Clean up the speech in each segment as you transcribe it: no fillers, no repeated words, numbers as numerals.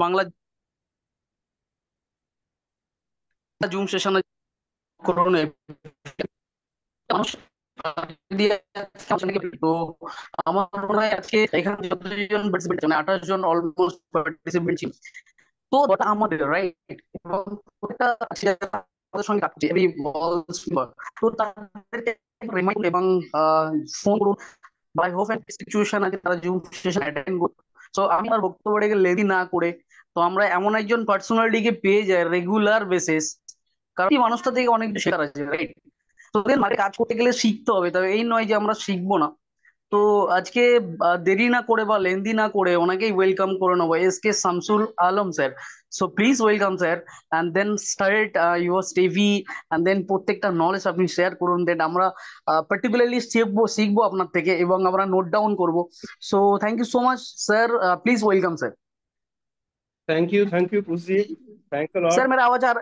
Bangla zoom সেশনে corona মানুষ দিয়ে তো আমার মনে হয় আজকে এখানে যতজন পার্টিসিপেন্ট মানে 28 জন অলমোস্ট পার্টিসিপেন্ট ছিল। তো ওটা আমাদের রাইট এবং ওটা আজকে আমাদের সঙ্গে কাটছে এভরি তো তাদেরকে রিমাইন্ড এবং ফোন করুন বাই হোপ এন্ড সিচুয়েশন আছে তারা জুম সেশন অ্যাটেন্ড করুন। তো আমি আর বক্তব্যটাকে লেদি না করে তো আমরা এমন একজন পার্সোনালিটিকে পেয়ে যাই রেগুলার বেসিস, কারণ এই মানুষটা থেকে অনেক কিছু শেখার আছে রাইট। তোদের মাঠে কাজ করতে গেলে শিখতে হবে, তবে এই নয় যে আমরা শিখবো না। তো আজকে দেরি না করে বা লেন্দি না করে ওনাকেই ওয়েলকাম করে নেবো, S K Shamsul Alam sir. So please welcome sir, and then start your স্টেভি, অ্যান্ড দেন প্রত্যেকটা নলেজ আপনি শেয়ার করুন, দেন আমরা পার্টিকুলারলি শিখবো শিখবো আপনার থেকে এবং আমরা নোট ডাউন করবো। So thank you so much sir, please welcome sir. Thank you, Pussy. Thanks a sir lot. মেরা আওয়াজ আর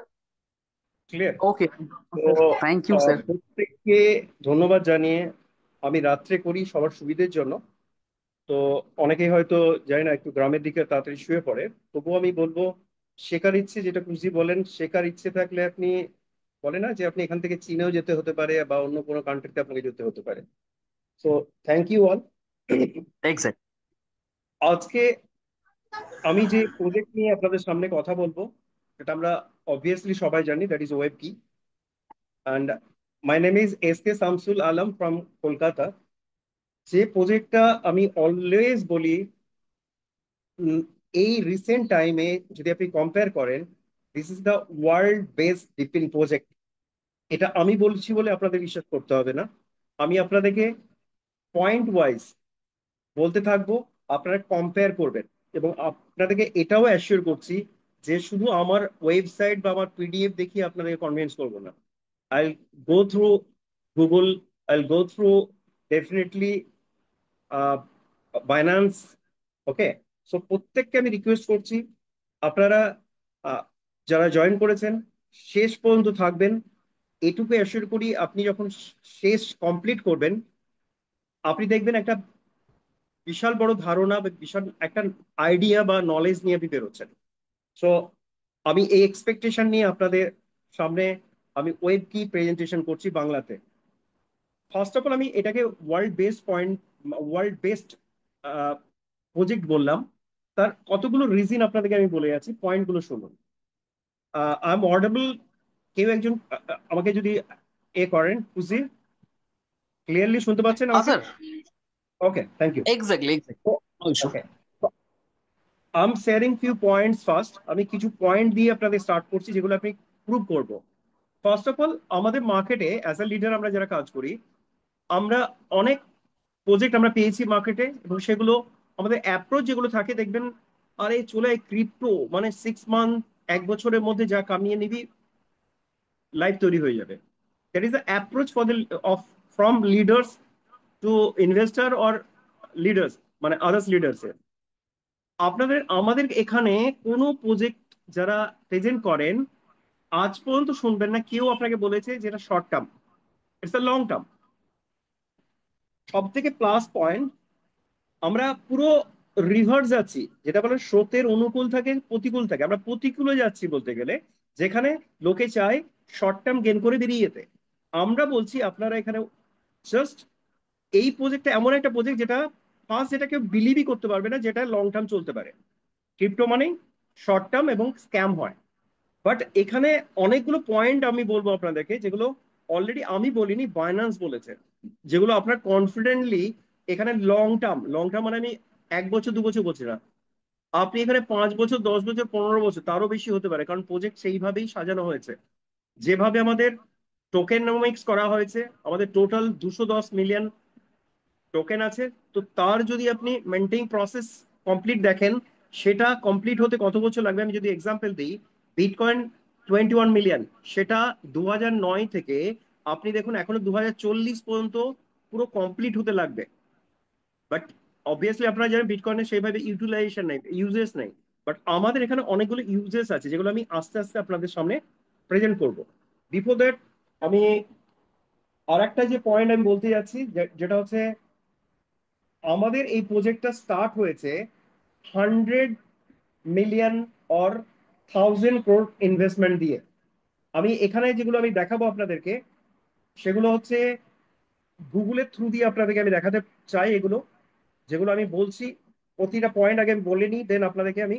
Clear. ওকে তো স্যার, থ্যাংক ইউ স্যার। প্রত্যেককে ধন্যবাদ জানিয়ে আমি রাত্রে করি সবার সুবিধের জন্য। তো অনেকেই হয়তো জানি না একটু গ্রামের দিকে তাড়াতাড়ি শুয়ে পড়ে, তবুও আমি বলবো শেখার ইচ্ছে, যেটা খুশি বলেন, শেখার ইচ্ছে থাকলে আপনি বলে না যে আপনি এখান থেকে চীনেও যেতে হতে পারে বা অন্য কোনো কান্ট্রিতে আপনাকে যেতে হতে পারে। So thank you all. Exact. আজকে আমি যে প্রজেক্ট নিয়ে আপনাদের সামনে কথা বলবো, সেটা আমরা অবভিয়াসলি সবাই জানি, দ্যাট ইজ ওয়েব কি। And my name is S K Shamsul Alam from Kolkata. যে প্রজেক্টটা আমি অলওয়েজ বলি, উম, এই রিসেন্ট টাইমে যদি আপনি কম্পেয়ার করেন, this is the world best DePIN project. এটা আমি বলছি বলে আপনাদের বিশ্বাস করতে হবে না, আমি আপনাদেরকে পয়েন্ট ওয়াইজ বলতে থাকবো, আপনারা কম্পেয়ার করবেন। এবং আপনাদেরকে এটাও অ্যাসিওর করছি যে শুধু আমার ওয়েবসাইট বা আমার পিডিএফ দেখিয়ে আপনাদেরকে কনভিন্স করবো না। I'll go through Google, I'll go through definitely Binance. Okay, so প্রত্যেককে আমি রিকোয়েস্ট করছি, আপনারা আহ, যারা জয়েন করেছেন শেষ পর্যন্ত থাকবেন। এটুকু অ্যাসিওর করি, আপনি যখন শেষ কমপ্লিট করবেন, আপনি দেখবেন একটা বিশাল বড় ধারণা বা বিশাল একটা আইডিয়া বা নলেজ নিয়ে আপনি বেরোচ্ছেন। সো আমি এই এক্সপেকটেশন নিয়ে আপনাদের সামনে আমি ওয়েব কি প্রেজেন্টেশন করছি বাংলাতে। ফার্স্ট অফ অল আমি এটাকে ওয়ার্ল্ড বেস্ট প্রজেক্ট বললাম, তার কতগুলো রিজন আপনাদেরকে আমি বলে যাচ্ছি, পয়েন্টগুলো শুনুন। I am audible? কেউ একজন আমাকে যদি করেন, খুশি ক্লিয়ারলি শুনতে পাচ্ছেন হ্যাঁ আমাকে? Sir, okay, thank you. Exactly exactly, no issue. Okay, I am sharing few points first. আমি কিছু পয়েন্ট দিয়ে আপনাদের স্টার্ট করছি যেগুলো আপনি প্রুভ করবো। ফার্স্ট অফ অল, আমাদের মার্কেটে অ্যাজ এ লিডার আমরা যারা কাজ করি, আমরা অনেক প্রজেক্ট আমরা পেয়েছি মার্কেটে, এবং সেগুলো আমাদের অ্যাপ্রোচ যেগুলো থাকে দেখবেন, আরে চলে ক্রিপ্টো মানে 6 মান্থ, 1 বছরের মধ্যে যা কামিয়ে নিবি, লাইফ তৈরি হয়ে যাবে। That is the approach for the of from leaders two investor or leaders, মানে আদার্স লিডার্স। আপনাদের আমাদের এখানে কোনো প্রজেক্ট যারা প্রেজেন্ট করেন, আজ পর্যন্ত শুনবেন না কেউ আপনাকে বলেছে যেটা short term, it's a long term. সব থেকে প্লাস পয়েন্ট, আমরা পুরো রিভার্স যাচ্ছি, যেটা বলে স্রোতের অনুকূল থাকে প্রতিকূল থাকে, আমরা প্রতিকূলে যাচ্ছি বলতে গেলে, যেখানে লোকে চায় শর্ট টার্ম গেন করে বেরিয়ে যেতে। আমরা বলছি আপনারা এখানে জাস্ট, এই প্রজেক্টটা এমন একটা প্রজেক্ট যেটা ফার্স্ট, যেটা কেউ বিলিভই করতে পারবে না যেটা লং টার্ম চলতে পারে। ক্রিপ্টো মানেই শর্ট টার্ম এবং স্ক্যাম হয়। বাট এখানে অনেকগুলো পয়েন্ট আমি বলবো আপনাদেরকে, যেগুলো অলরেডি আমি বলিনি, বাইন্যান্স বলেছে, যেগুলো আপনার কনফিডেন্টলি এখানে লং টার্ম মানে আমি 1 বছর 2 বছর বলছি না, আপনি এখানে 5 বছর 10 বছর 15 বছর তারও বেশি হতে পারে, কারণ প্রজেক্ট সেইভাবেই সাজানো হয়েছে। যেভাবে আমাদের টোকেনমিক্স করা হয়েছে, আমাদের টোটাল 210 মিলিয়ন টোকেন আছে। তো তার যদি আপনি মেনটেন প্রসেস কমপ্লিট দেখেন, সেটা কমপ্লিট হতে কত বছর লাগবে, আমি যদি এক্সাম্পল দিই, বিটকয়েন 21 মিলিয়ন, সেটা 2009 থেকে আপনি দেখুন এখনো 2040 পর্যন্ত পুরো কমপ্লিট হতে লাগবে। বাট অবভিয়াসলি আপনারা জানেন বিটকয়েনের সেইভাবে ইউটিলাইজেশন নেই, ইউজেস নেই। বাট আমাদের এখানে অনেকগুলো ইউজেস আছে, যেগুলো আমি আস্তে আস্তে আপনাদের সামনে প্রেজেন্ট করব। বিফোর দ্যাট, আমি আর একটা যে পয়েন্ট আমি বলতে যাচ্ছি, যেটা হচ্ছে আমাদের এই প্রজেক্টটা স্টার্ট হয়েছে 100 মিলিয়ন অর 1000 crore ইনভেস্টমেন্ট দিয়ে। আমি এখানে যেগুলো আমি দেখাবো আপনাদেরকে, সেগুলো হচ্ছে গুগলের থ্রু দিয়ে আপনাদেরকে আমি দেখাতে চাই। এগুলো যেগুলো আমি বলছি, প্রতিটা পয়েন্ট আগে আমি বলে নিই, দেন আপনাদেরকে আমি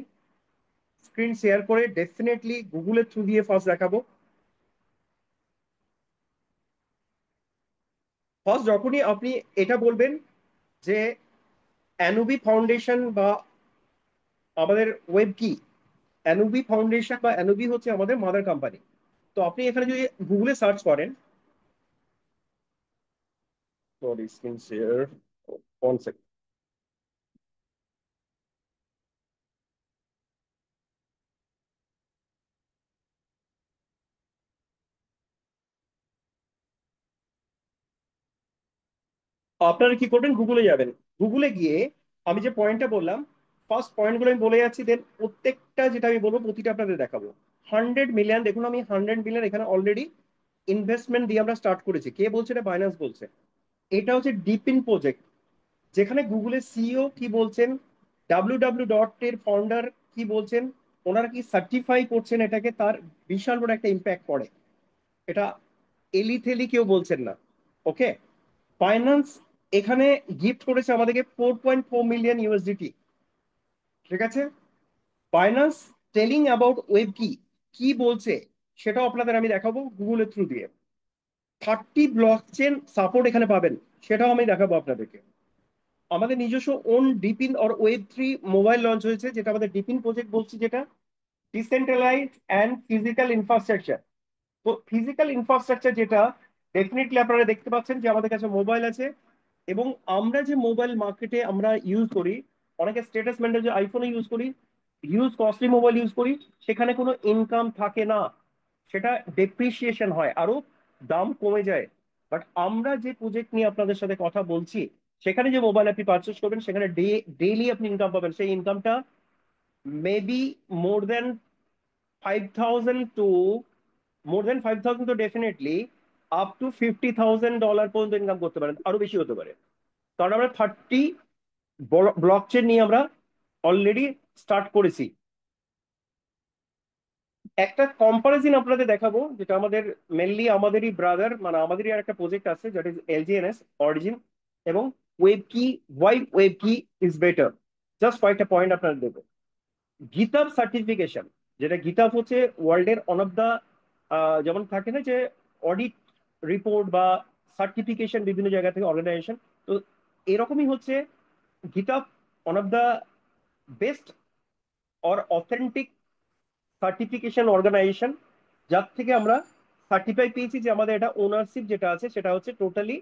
স্ক্রিন শেয়ার করে ডেফিনেটলি গুগলের থ্রু দিয়ে ফার্স্ট দেখাবো। ফার্স্ট যখনই আপনি এটা বলবেন যে অ্যানুবি ফাউন্ডেশন বা আমাদের ওয়েব কি, অ্যানুবি ফাউন্ডেশন বা অ্যানুবি হচ্ছে আমাদের মাদার কোম্পানি। তো আপনি এখানে যদি গুগলে সার্চ করেন, sorry screen share, one second. আপনারা কি করবেন, গুগলে যাবেন। গুগলে গিয়ে আমি যে পয়েন্টটা বললাম, ফার্স্ট পয়েন্টগুলো আমি বলে যাচ্ছি, দেন প্রত্যেকটা যেটা আমি বলবো প্রতিটা আপনাদের দেখাবো। 100 মিলিয়ন, দেখুন আমি 100 মিলিয়ন এখানে অলরেডি ইনভেস্টমেন্ট দিয়ে আমরা স্টার্ট করেছি। কে বলছে? এটা বাইন্যান্স বলছে। এটা হচ্ছে ডিপিন প্রজেক্ট, যেখানে গুগলের সিইও কি বলছেন, ডাব্লিউ এর ফাউন্ডার কি বলছেন, ওনারা কি সার্টিফাই করছেন এটাকে, তার বিশাল বড় একটা ইম্প্যাক্ট পড়ে। এটা এলি থেলি কেউ বলছেন না। ওকে, ফাইন্যান্স এখানে গিফট করেছে আমাদেরকে 4.4 মিলিয়ন ইউএসডিটি। ঠিক আছে, ফাইন্যান্স টেলিং অ্যাবাউট ওয়েব কি, কি বলছে সেটাও আপনাদের আমি দেখাবো গুগলের থ্রু দিয়ে। 30 ব্লক চেন সাপোর্ট এখানে পাবেন, সেটাও আমি দেখাবো আপনাদেরকে। আমাদের নিজস্ব own DePIN or web 3 mobile launch হয়েছে, যেটা আমাদের ডিপিন প্রজেক্ট বলছি, যেটা ডিসেন্ট্রালাইজড অ্যান্ড ফিজিক্যাল ইনফ্রাস্ট্রাকচার। তো ফিজিক্যাল ইনফ্রাস্ট্রাকচার যেটা, ডেফিনেটলি আপনারা দেখতে পাচ্ছেন যে আমাদের কাছে মোবাইল আছে, এবং আমরা যে মোবাইল মার্কেটে আমরা ইউজ করি, অনেকে স্ট্যাটাস মেনটেন যে আইফোনে ইউজ করি, হিউজ কস্টলি মোবাইল ইউজ করি, সেখানে কোনো ইনকাম থাকে না, সেটা ডেপ্রিসিয়েশন হয়, আরো দাম কমে যায়। বাট আমরা যে প্রজেক্ট নিয়ে আপনাদের সাথে কথা বলছি, সেখানে যে মোবাইল আপনি পারচেস করবেন, সেখানে ডেইলি আপনি ইনকাম পাবেন। সেই ইনকামটা মেবি মোর দেন 5,000 টু, মোর দেন 5,000 তো ডেফিনেটলি, আপ টু $50,000 পর্যন্ত ইনকাম করতে পারেন, আরো বেশি হতে পারে। কারণ আমরা 30 ব্লক চেন নিয়ে আমরা অলরেডি স্টার্ট করেছি। একটা কম্পারিজন আপনাদের দেখাবো, যেটা আমাদের মেনলি আমাদেরই ব্রাদার, মানে আমাদেরই আর একটা প্রজেক্ট আছে, যেটা ইজ এলজিএনএস অরিজিন এবং ওয়েব কি। ওয়াই ওয়েব কি ইজ বেটার? জাস্ট কয়েকটা পয়েন্ট আপনাদের দেবো। গিটহাব সার্টিফিকেশন, যেটা গিটহাব হচ্ছে ওয়ার্ল্ডের অন অফ দা, যেমন থাকে না যে অডিট রিপোর্ট বা সার্টিফিকেশন বিভিন্ন জায়গা থেকে অর্গানাইজেশন, তো এরকমই হচ্ছে GitHub one of the best or authentic certification organisation, যার থেকে আমরা সার্টিফাই পেয়েছি যে আমাদের এটা ওনারশিপ যেটা আছে সেটা হচ্ছে টোটালি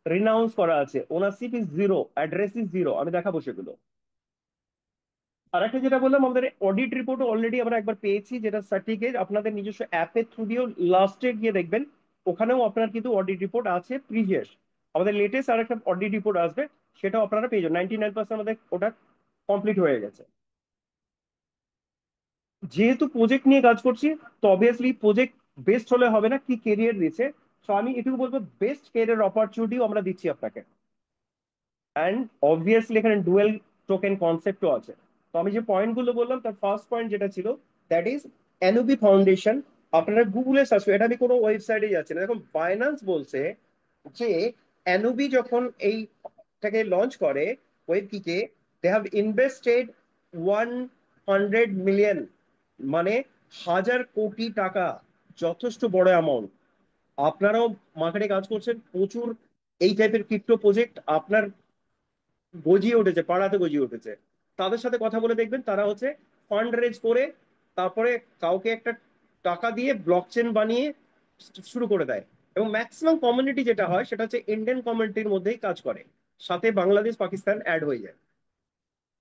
রিনাউন্স করা আছে। Ownership is zero, address is zero, আমি দেখাবো সেগুলো। আর একটা যেটা বললাম, আমাদের অডিট রিপোর্ট অলরেডি আমরা একবার পেয়েছি, যেটা সার্টিফিকেট আপনাদের নিজস্ব অ্যাপের থ্রু দিয়েও লাস্টে গিয়ে দেখবেন, ওখানেও আপনার কিন্তু অডিট রিপোর্ট আছে প্রিভিয়াস। আমাদের লেটেস্ট আর একটা অডিট রিপোর্ট আসবে, সেটাও আপনারা পেয়ে যাবেন। 99% আমাদের ওটা কমপ্লিট হয়ে গেছে। যেহেতু প্রজেক্ট নিয়ে কাজ করছি, তো অবভিয়াসলি প্রজেক্ট বেস্ট হলে হবে না, কি কেরিয়ার দিচ্ছে। তো আমি এটুকু বলবো, বেস্ট কেরিয়ার অপরচুনিটিও আমরা দিচ্ছি আপনাকে। অ্যান্ড অবভিয়াসলি এখানে ডুয়েল টোকেন কনসেপ্টও আছে। তো আমি যে পয়েন্টগুলো বললাম, তার ফার্স্ট পয়েন্ট যেটা ছিল, দ্যাট ইজ এনওবি ফাউন্ডেশন। আপনারা গুগলে সার্চ, এটা আমি কোনো ওয়েবসাইটে যাচ্ছি না, দেখুন বাইন্যান্স বলছে যে এনওবি যখন এইটাকে লঞ্চ করে ওয়েব কিকে, দে হ্যাভ ইনভেস্টেড 100 মিলিয়ন, মানে 1,000 কোটি টাকা, যথেষ্ট বড় অ্যামাউন্ট। আপনারাও মার্কেটে কাজ করছেন, প্রচুর এই টাইপের ক্রিপ্টো প্রজেক্ট আপনার গজিয়ে উঠেছে, পাড়াতে গজিয়ে উঠেছে। তাদের সাথে কথা বলে দেখবেন, তারা হচ্ছে ফান্ড রেজ করে তারপরে কাউকে একটা টাকা দিয়ে ব্লকচেন বানিয়ে শুরু করে দেয়। এবং ম্যাক্সিমাম কমিউনিটি যেটা হয় সেটা হচ্ছে ইন্ডিয়ান কমিউনিটির মধ্যেই কাজ করে, সাথে বাংলাদেশ পাকিস্তান অ্যাড হয়ে যায়।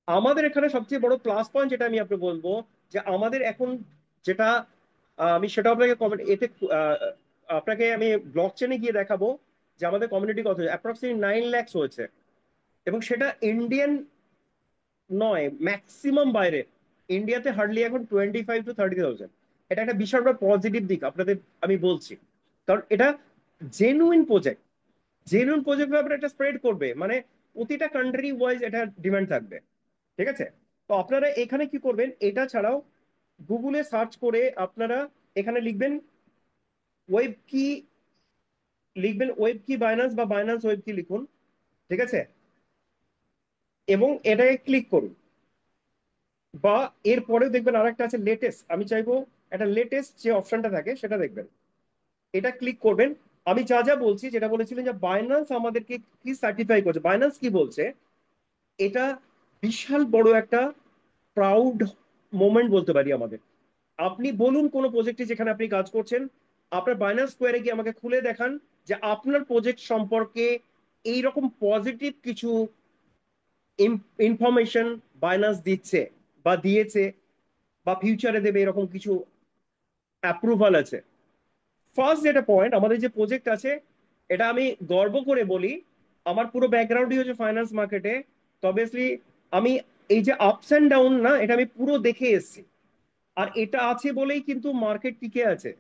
আমাদের এখানে সবচেয়ে বড় প্লাস পয়েন্ট যেটা আমি আপনাকে বলবো, যে আমাদের এখন যেটা, আমি সেটা আপনাকে কমেন্ট এতে, আহ, আপনাকে আমি ব্লক চেনে গিয়ে দেখাবো যে আমাদের কমিউনিটি কত, অ্যাপ্রক্সিমেটলি 9 lakhs হয়েছে। এবং সেটা ইন্ডিয়ান নয়, ম্যাক্সিমাম বাইরে। ইন্ডিয়াতে হার্ডলি এখন 25 to 30,000। এটা একটা বিশাল বড় পজিটিভ দিক আপনাদের আমি বলছি, কারণ এটা জেনুইন প্রজেক্ট। জেনুইন প্রজেক্ট আপনার এটা স্প্রেড করবে, মানে প্রতিটা কান্ট্রি ওয়াইজ এটা ডিমান্ড থাকবে। ঠিক আছে, তো আপনারা এখানে কি করবেন, এটা ছাড়াও গুগলে সার্চ করে আপনারা এখানে লিখবেন ওয়েব কি, লিখবেন ওয়েব কি বাইন্যান্স বা বাইন্যান্স ওয়েব কি লিখুন, ঠিক আছে, এবং এটাকে ক্লিক করুন। বা এরপরেও দেখবেন আরেকটা আছে লেটেস্ট, আমি চাইবো একটা লেটেস্ট যে অপশনটা থাকে সেটা দেখবেন, এটা ক্লিক করবেন। আমি যা যা বলছি, যেটা বলেছিলেন যে বাইন্যান্স আমাদেরকে কি সার্টিফাই করছে, বাইন্যান্স কি বলছে, এটা বিশাল বড় একটা প্রাউড মোমেন্ট বলতে পারি আমাদের। আপনি বলুন কোন প্রজেক্টে যেখানে আপনি কাজ করছেন, আপনার বাইন্যান্স স্কোয়ারে গিয়ে আমাকে খুলে দেখান যে আপনার প্রজেক্ট সম্পর্কে এইরকম পজিটিভ কিছু ইনফরমেশন বাইন্যান্স দিচ্ছে বা দিয়েছে বা ফিউচারে দেবে, এরকম কিছু অ্যাপ্রুভাল আছে। ফার্স্ট যেটা পয়েন্ট, আমাদের যে প্রজেক্ট আছে, এটা আমি গর্ব করে বলি, আমার পুরো ব্যাকগ্রাউন্ডই হচ্ছে ফাইন্যান্স মার্কেটে। তো অবভিয়াসলি আমি এই যে আপস অ্যান্ড ডাউন না, এটা আমি পুরো দেখে এসেছি। আর এটা আছে বলেই কিন্তু মার্কেট টিকে আছে।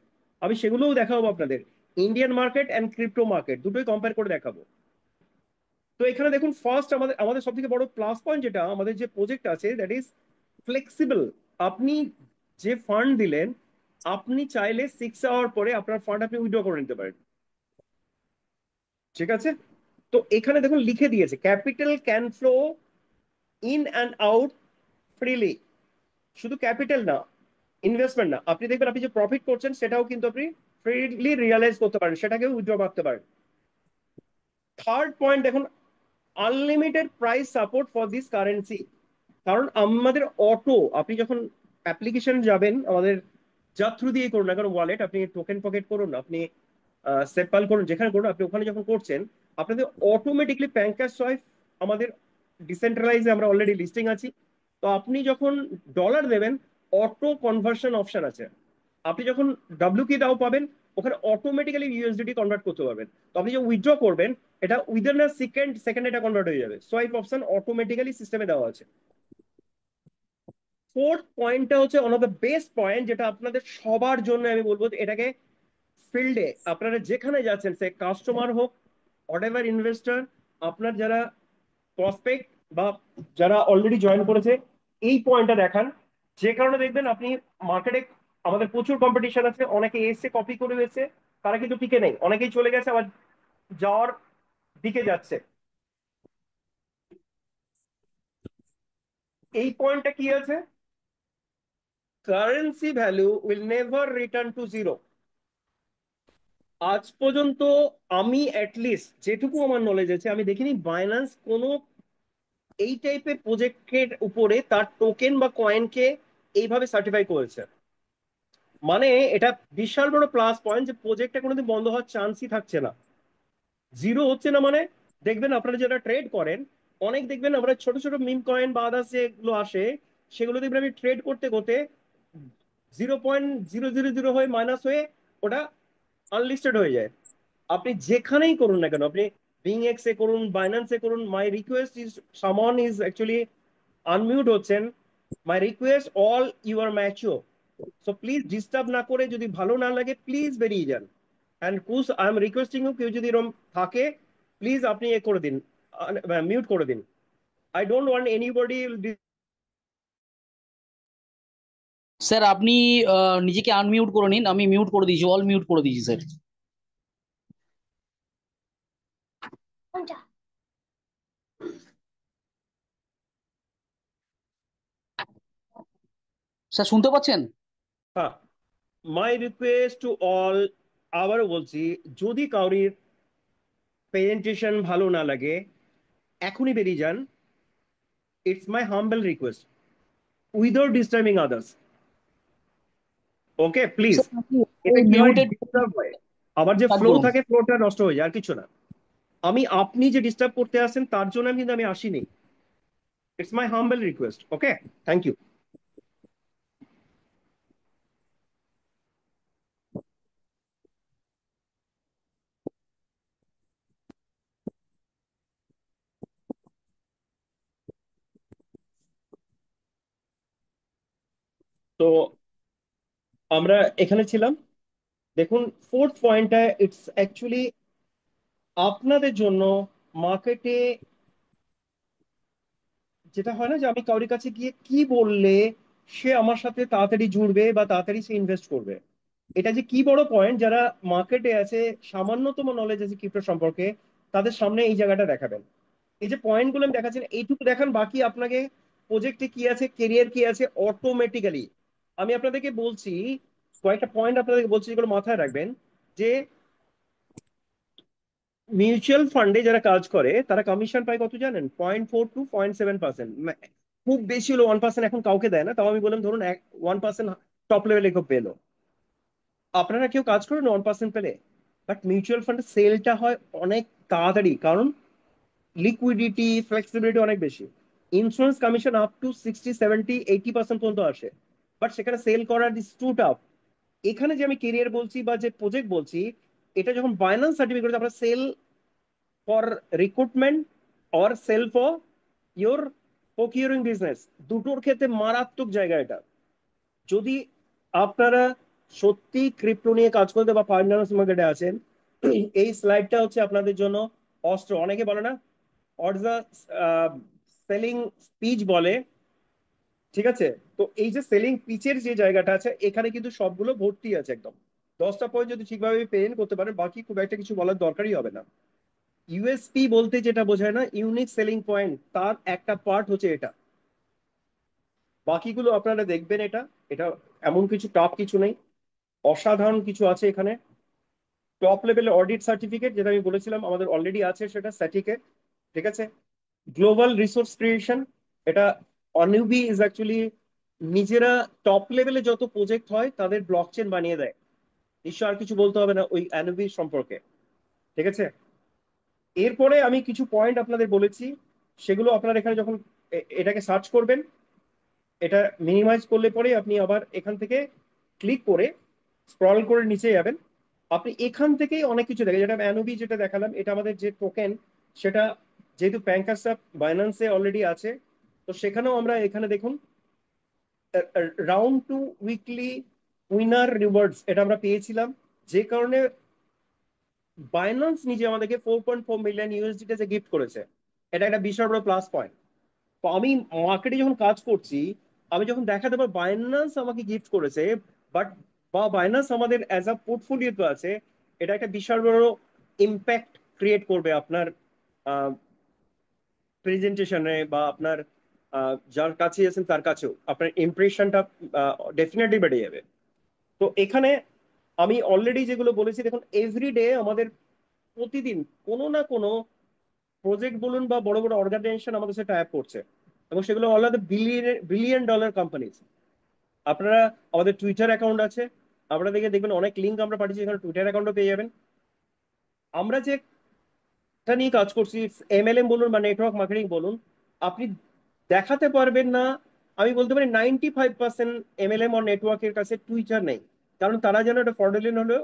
আমি সেগুলোও দেখাবো আপনাদের, Indian market and crypto market দুটোই কম্পেয়ার করে দেখাবো। তো এখানে দেখুন, ফার্স্ট আমাদের আমাদের সব থেকে বড় প্লাস পয়েন্ট যেটা, আমাদের যে প্রজেক্ট আছে দ্যাট ইজ ফ্লেক্সিবল। আপনি যে ফান্ড দিলেন, আপনি চাইলে 6 আওয়ার পরে আপনার ফান্ড আপনি উইথড্র করে নিতে পারেন, ঠিক আছে। তো এখানে দেখুন লিখে দিয়েছে capital can flow in and out freely. শুধু ক্যাপিটাল না, ইনভেস্টমেন্ট না, আপনি দেখবেন আপনি যে প্রফিট করছেন সেটাও কিন্তু আপনি ফ্রিলি রিয়ালাইজ করতে পারেন, সেটাকে উইথড্র করতে পারেন। থার্ড পয়েন্ট দেখুন, unlimited price support for this currency. কারণ আমাদের অটো, আপনি যখন অ্যাপ্লিকেশন যাবেন আমাদের, যা থ্রু দিয়ে করুন না কারণ ওয়ালেট, আপনি টোকেন পকেট করুন, আপনি সেপাল করুন, যেখানে করুন, আপনি ওখানে যখন করছেন আপনাদের অটোমেটিকলি প্যাঙ্কাশ সোয়াইপ আমাদের ডিসেন্ট্রালাইজে আমরা অলরেডি লিস্টিং আছি। তো আপনি যখন ডলার দেবেন, অটো কনভার্সন অপশন আছে, আপনি যখন ডাব্লিউ কি দাও পাবেন, ওখানে অটোমেটিক্যালি ইউএসডিটি কনভার্ট করতে পারবেন। তো আপনি যে উইথড্র করবেন, এটা উইদিন আ সেকেন্ড এটা কনভার্ট হয়ে যাবে, সোয়াইপ অপশন অটোমেটিক্যালি সিস্টেমে দেওয়া আছে। ফোর্থ পয়েন্টটা হচ্ছে one of the best point, যেটা আপনাদের সবার জন্য আমি বলবো যে এটাকে ফিল্ডে আপনারা যেখানে যাচ্ছেন, সে কাস্টমার হোক হোয়াটএভার ইনভেস্টর, আপনার যারা প্রসপেক্ট বা যারা অলরেডি জয়েন করেছে, এই পয়েন্টটা দেখান। যে কারণে দেখবেন আপনি মার্কেটে, আমাদের প্রচুর কম্পিটিশন আছে, অনেকে এসে কপি করে গেছে, তারা কিন্তু টিকে নেই, অনেকেই চলে গেছে আবার যাওয়ার দিকে যাচ্ছে। এই পয়েন্টটা কি আছে, currency value will never return to zero. আজ পর্যন্ত আমি অ্যাটলিস্ট যেটুকু আমার নলেজ আছে, আমি দেখিনি বাইন্যান্স কোনো এই টাইপের প্রজেক্টের উপরে তার টোকেন বা কয়েনকে এইভাবে সার্টিফাই করেছে। মানে এটা বিশাল বড় প্লাস পয়েন্ট যে প্রজেক্টটা কোনোদিন বন্ধ হওয়ার চান্সই থাকছে না, জিরো হচ্ছে না। মানে দেখবেন আপনারা যারা ট্রেড করেন, অনেক দেখবেন আমরা ছোট ছোট মিম কয়েন বা আদার্স যেগুলো আসে, সেগুলো দেখবেন আমি ট্রেড করতে করতে 0.000 হয়ে মাইনাস হয়ে ওটা আনলিস্টেড হয়ে যায়। আপনি যেখানেই করুন না কেন, আপনি বিং এক্স এ করুন, বাইন্যান্সে করুন, my request is, someone is actually unmute হচ্ছেন, my request all you are mature. So please disturb না করে, যদি ভালো না লাগে প্লিজ বেরিয়ে যান। And cause I am requesting you, কেউ যদি এরকম থাকে প্লিজ আপনি এ করে দিন, মিউট করে দিন। I don't want anybody. Sir আপনি নিজেকে আনমিউট করে নিন, আমি মিউট করে দিয়েছি, অল মিউট করে দিয়েছি স্যার। স্যার শুনতে পাচ্ছেন? হ্যাঁ, মাই রিকোয়েস্ট টু অল, আবারও বলছি, যদি কাউরির প্রেজেন্টেশন ভালো না লাগে এখনই বেরিয়ে যান। It's my humble request, without disturbing others. Okay please. Sir আপনি এতে কি হয়, মিউটেড ডিস্টার্ব হয়, আবার যে কাজ ফ্লো করুন। থাকে ফ্লোটা নষ্ট হয়ে যায়, আর কিছু না। আমি, আপনি যে ডিস্টার্ব করতে আসেন তার জন্য কিন্তু আমি আসিনি। It's my humble request. Okay, thank you. তো আমরা এখানে ছিলাম, দেখুন ফোর্থ পয়েন্টটা, ইটস অ্যাকচুয়ালি আপনাদের জন্য মার্কেটে যেটা হয় না যে আমি কারোর কাছে গিয়ে কি বললে সে আমার সাথে তাড়াতাড়ি জুড়বে বা তাড়াতাড়ি সে ইনভেস্ট করবে। এটা যে কি বড় পয়েন্ট, যারা মার্কেটে আছে, সামান্যতম নলেজ আছে ক্রিপ্টো সম্পর্কে, তাদের সামনে এই জায়গাটা দেখাবেন। এই যে পয়েন্ট গুলো আমি দেখাচ্ছি এইটুকু দেখান, বাকি আপনাকে প্রজেক্টে কি আছে, কেরিয়ার কি আছে, অটোমেটিক্যালি আমি আপনাদেরকে বলছি। কয়েকটা পয়েন্ট আপনাদেরকে বলছি যেগুলো মাথায় রাখবেন। যে মিউচুয়াল ফান্ডে যারা কাজ করে তারা কমিশন পায় কত জানেন? 0.4 to 0.7%। খুব বেশি হলো 1%, এখন কাউকে দেয় না, তাও আমি বললাম ধরুন 1% টপ লেভেলে কেউ পেলো। আপনারা কেউ কাজ করেন 1% পেলে? বাট মিউচুয়াল ফান্ডের সেলটা হয় অনেক তাড়াতাড়ি, কারণ লিকুইডিটি ফ্লেক্সিবিলিটি অনেক বেশি। ইন্স্যুরেন্স কমিশন আপ টু 60, 70, 80% পর্যন্ত আসে, বাট সেখানে সেল করার দিস টু টাফ। এখানে যে আমি কেরিয়ার বলছি বা যে প্রজেক্ট বলছি, এটা যখন বাইন্যান্স সার্টিফিকেট আমরা sell for recruitment or sell for your procuring business, দুটোর ক্ষেত্রে মারাত্মক জায়গা এটা। যদি আপনারা সত্যি ক্রিপ্টো নিয়ে কাজ করতে বা ফাইন্যান্স মার্কেটে আছেন, এই স্লাইডটা হচ্ছে আপনাদের জন্য অস্ত্র। অনেকে বলে না হোয়াট দ্য সেলিং স্পিচ বলে, ঠিক আছে? তো এই যে সেলিং পিচের যে জায়গাটা আছে, এখানে কিন্তু সবগুলো ভর্তি আছে একদম। 10টা পয়েন্ট যদি ঠিকভাবে পেন করতে পারেন, বাকি খুব একটা কিছু বলার দরকারই হবে না। ইউএসপি বলতে যেটা বোঝায় না, ইউনিক সেলিং পয়েন্ট, তার একটা পার্ট হচ্ছে এটা। বাকিগুলো আপনারা দেখবেন। এটা এটা এমন কিছু টাফ কিছু নেই, অসাধারণ কিছু আছে এখানে। টপ লেভেলের অডিট সার্টিফিকেট যেটা আমি বলেছিলাম আমাদের অলরেডি আছে, সেটা স্যাটিকে, ঠিক আছে। গ্লোবাল রিসোর্স ক্রিয়েশন, এটা অনিউবি ইজ অ্যাকচুয়ালি নিজেরা টপ লেভেলে যত প্রজেক্ট হয় তাদের ব্লকচেন বানিয়ে দেয়। নিশ্চয় আর কিছু বলতে হবে না ওই অ্যানুবি সম্পর্কে, ঠিক আছে। এরপরে আমি কিছু পয়েন্ট আপনাদের বলেছি, সেগুলো আপনারা এখানে যখন এটাকে সার্চ করবেন, এটা মিনিমাইজ করলে পরে আপনি আবার এখান থেকে ক্লিক করে স্ক্রল করে নিচে যাবেন। আপনি এখান থেকেই অনেক কিছু দেখেন। যেটা অ্যানুবি যেটা দেখালাম, এটা আমাদের যে টোকেন, সেটা যেহেতু প্যানকাসআপ বাইন্যান্সে অলরেডি আছে, তো সেখানেও আমরা এখানে দেখুন round two weekly winner rewards এটা আমরা পেয়েছিলাম, যে কারণে বাইন্যান্স নিজে আমাদেরকে 4.4 মিলিয়ন ইউএসডিটি যে গিফট করেছে। এটা একটা বিশাল বড় প্লাস পয়েন্ট। তো আমি মার্কেটে যখন কাজ করছি, আমি যখন দেখাতে পারবো বাইন্যান্স আমাকে গিফট করেছে, বাট বা বাইন্যান্স আমাদের অ্যাজ আ পোর্টফোলিও তো আছে, এটা একটা বিশাল বড় ইম্প্যাক্ট ক্রিয়েট করবে আপনার প্রেজেন্টেশনে বা আপনার যার কাছে আছেন তার কাছেও আপনার ইমপ্রেশনটা ডেফিনেটলি বেড়ে যাবে। তো এখানে আমি অলরেডি যেগুলো বলেছি দেখুন, এভরিডে আমাদের প্রতিদিন কোনো না কোনো প্রজেক্ট বলুন বা বড় বড় অর্গানাইজেশন আমাদের সাথে টাই আপ করছে, এবং সেগুলো অল আর বিলিয়ন বিলিয়ন ডলার কোম্পানিজ। আপনারা আমাদের টুইটার অ্যাকাউন্ট আছে, আপনাদেরকে দেখবেন অনেক লিঙ্ক আমরা পাঠিয়েছি, এখানে টুইটার অ্যাকাউন্টও পেয়ে যাবেন। আমরা যে এটা নিয়ে কাজ করছি, এমএলএম বলুন বা নেটওয়ার্ক মার্কেটিং বলুন, আপনি দেখাতে পারবেন না। আমি বলতে পারি 95% এমএলএম আর নেটওয়ার্কের কাছে টুইটার নেই, কারণ তারা যেন এটা ফ্রডুলেন্ট হলেও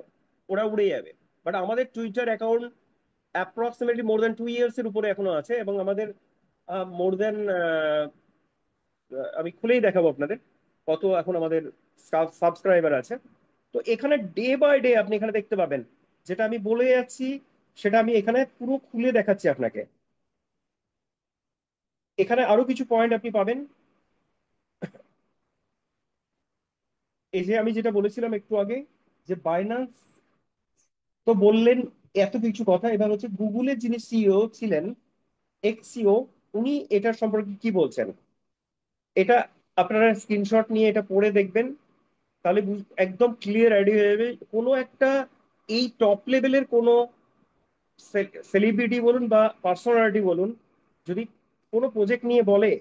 ওরা উড়ে যাবে। বাট আমাদের Twitter account approximately more than 2 years এর উপরে এখনো আছে, এবং আমাদের মোর দ্যান আমি খুলেই দেখাবো আপনাদের কত এখন আমাদের সাবস্ক্রাইবার আছে। তো এখানে ডে বাই ডে আপনি এখানে দেখতে পাবেন, যেটা আমি বলে যাচ্ছি সেটা আমি এখানে পুরো খুলে দেখাচ্ছি আপনাকে। এখানে আরো কিছু পয়েন্ট আপনি পাবেন। এই যে আমি যেটা বলেছিলাম একটু আগে, যে বাইন্যান্স তো বললেন এত কিছু কথা, এবার হচ্ছে গুগলের যিনি সিইও ছিলেন, এক্স সিইও, উনি এটার সম্পর্কে কি বলছেন, এটা আপনারা স্ক্রিনশট নিয়ে এটা পড়ে দেখবেন। তাহলে একদম ক্লিয়ার আইডিয়া হয়ে যাবে। কোনো একটা এই টপ লেভেলের কোনো সেলিব্রিটি বলুন বা পার্সোনালিটি বলুন, যদি কোনো প্রজেক্ট নিয়ে বলে,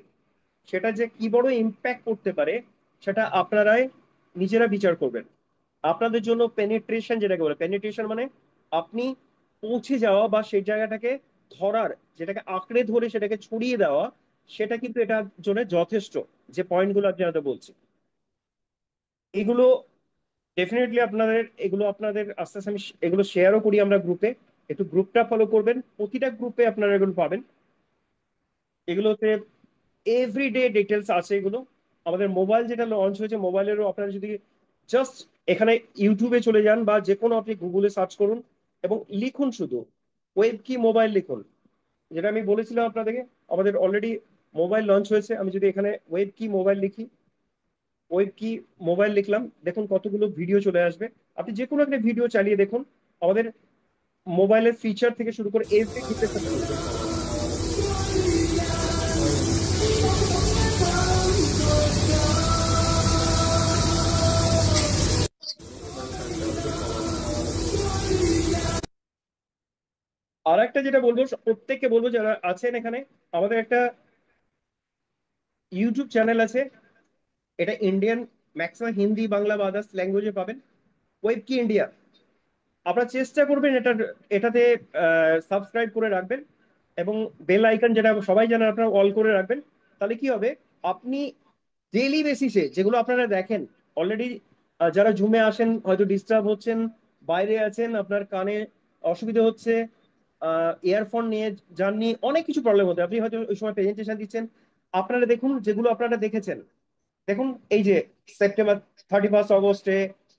সেটা যে কি বড় ইম্প্যাক্ট করতে পারে, সেটা আপনারাই নিজেরা বিচার করবেন। আপনাদের জন্য পেনিট্রেশন, যেটাকে বলে পেনিট্রেশন মানে আপনি পৌঁছে যাওয়া বা সেই জায়গাটাকে ধরার, যেটাকে আঁকড়ে ধরে সেটাকে ছড়িয়ে দেওয়া, সেটা কিন্তু এটার জন্য যথেষ্ট। যে পয়েন্টগুলো আপনাদের বলছি, এগুলো ডেফিনেটলি আপনাদের, এগুলো আপনাদের আস্তে আস্তে আমি এগুলো শেয়ারও করি আমরা গ্রুপে। একটু গ্রুপটা ফলো করবেন, প্রতিটা গ্রুপে আপনারা এগুলো পাবেন। এগুলোতে এভরিডে ডিটেলস আছে এগুলো। আমাদের মোবাইল যেটা লঞ্চ হয়েছে, মোবাইলেরও আপনারা যদি জাস্ট এখানে ইউটিউবে চলে যান বা যে কোনো আপনি গুগলে সার্চ করুন এবং লিখুন শুধু ওয়েব কি মোবাইল লিখুন, যেটা আমি বলেছিলাম আপনাদেরকে। আমাদের অলরেডি মোবাইল লঞ্চ হয়েছে, আমি যদি এখানে ওয়েব কি মোবাইল লিখি, ওয়েব কি মোবাইল লিখলাম, দেখুন কতগুলো ভিডিও চলে আসবে। আপনি যে কোনো একটা ভিডিও চালিয়ে দেখুন, আমাদের মোবাইলের ফিচার থেকে শুরু করে এভরি ডিটেলস আপনি দেখতে পাবেন। আর একটা যেটা বলবো, প্রত্যেককে বলবো যারা আছেন এখানে, আমাদের একটা ইউটিউব চ্যানেল আছে, এটা ইন্ডিয়ান, ম্যাক্সিমাম হিন্দি বাংলা বা আদার্স ল্যাঙ্গুয়েজে পাবেন, ওয়েব কি ইন্ডিয়া। আপনারা চেষ্টা করবেন এটাতে সাবস্ক্রাইব করে রাখবেন, এবং বেল আইকন যেটা সবাই জানেন আপনারা অল করে রাখবেন। তাহলে কি হবে, আপনি ডেইলি বেসিসে যেগুলো আপনারা দেখেন অলরেডি, যারা জুমে আসেন হয়তো ডিস্টার্ব হচ্ছেন, বাইরে আছেন আপনার কানে অসুবিধা হচ্ছে, ইয়ারফোন নিয়ে যাননি, অনেক কিছু প্রবলেম হতে, আপনি হয়তো ওই সময় প্রেজেন্টেশন দিচ্ছেন, আপনারা দেখুন যেগুলো আপনারা দেখেছেন, দেখুন এই যে সেপ্টেম্বর 31 আগস্টে,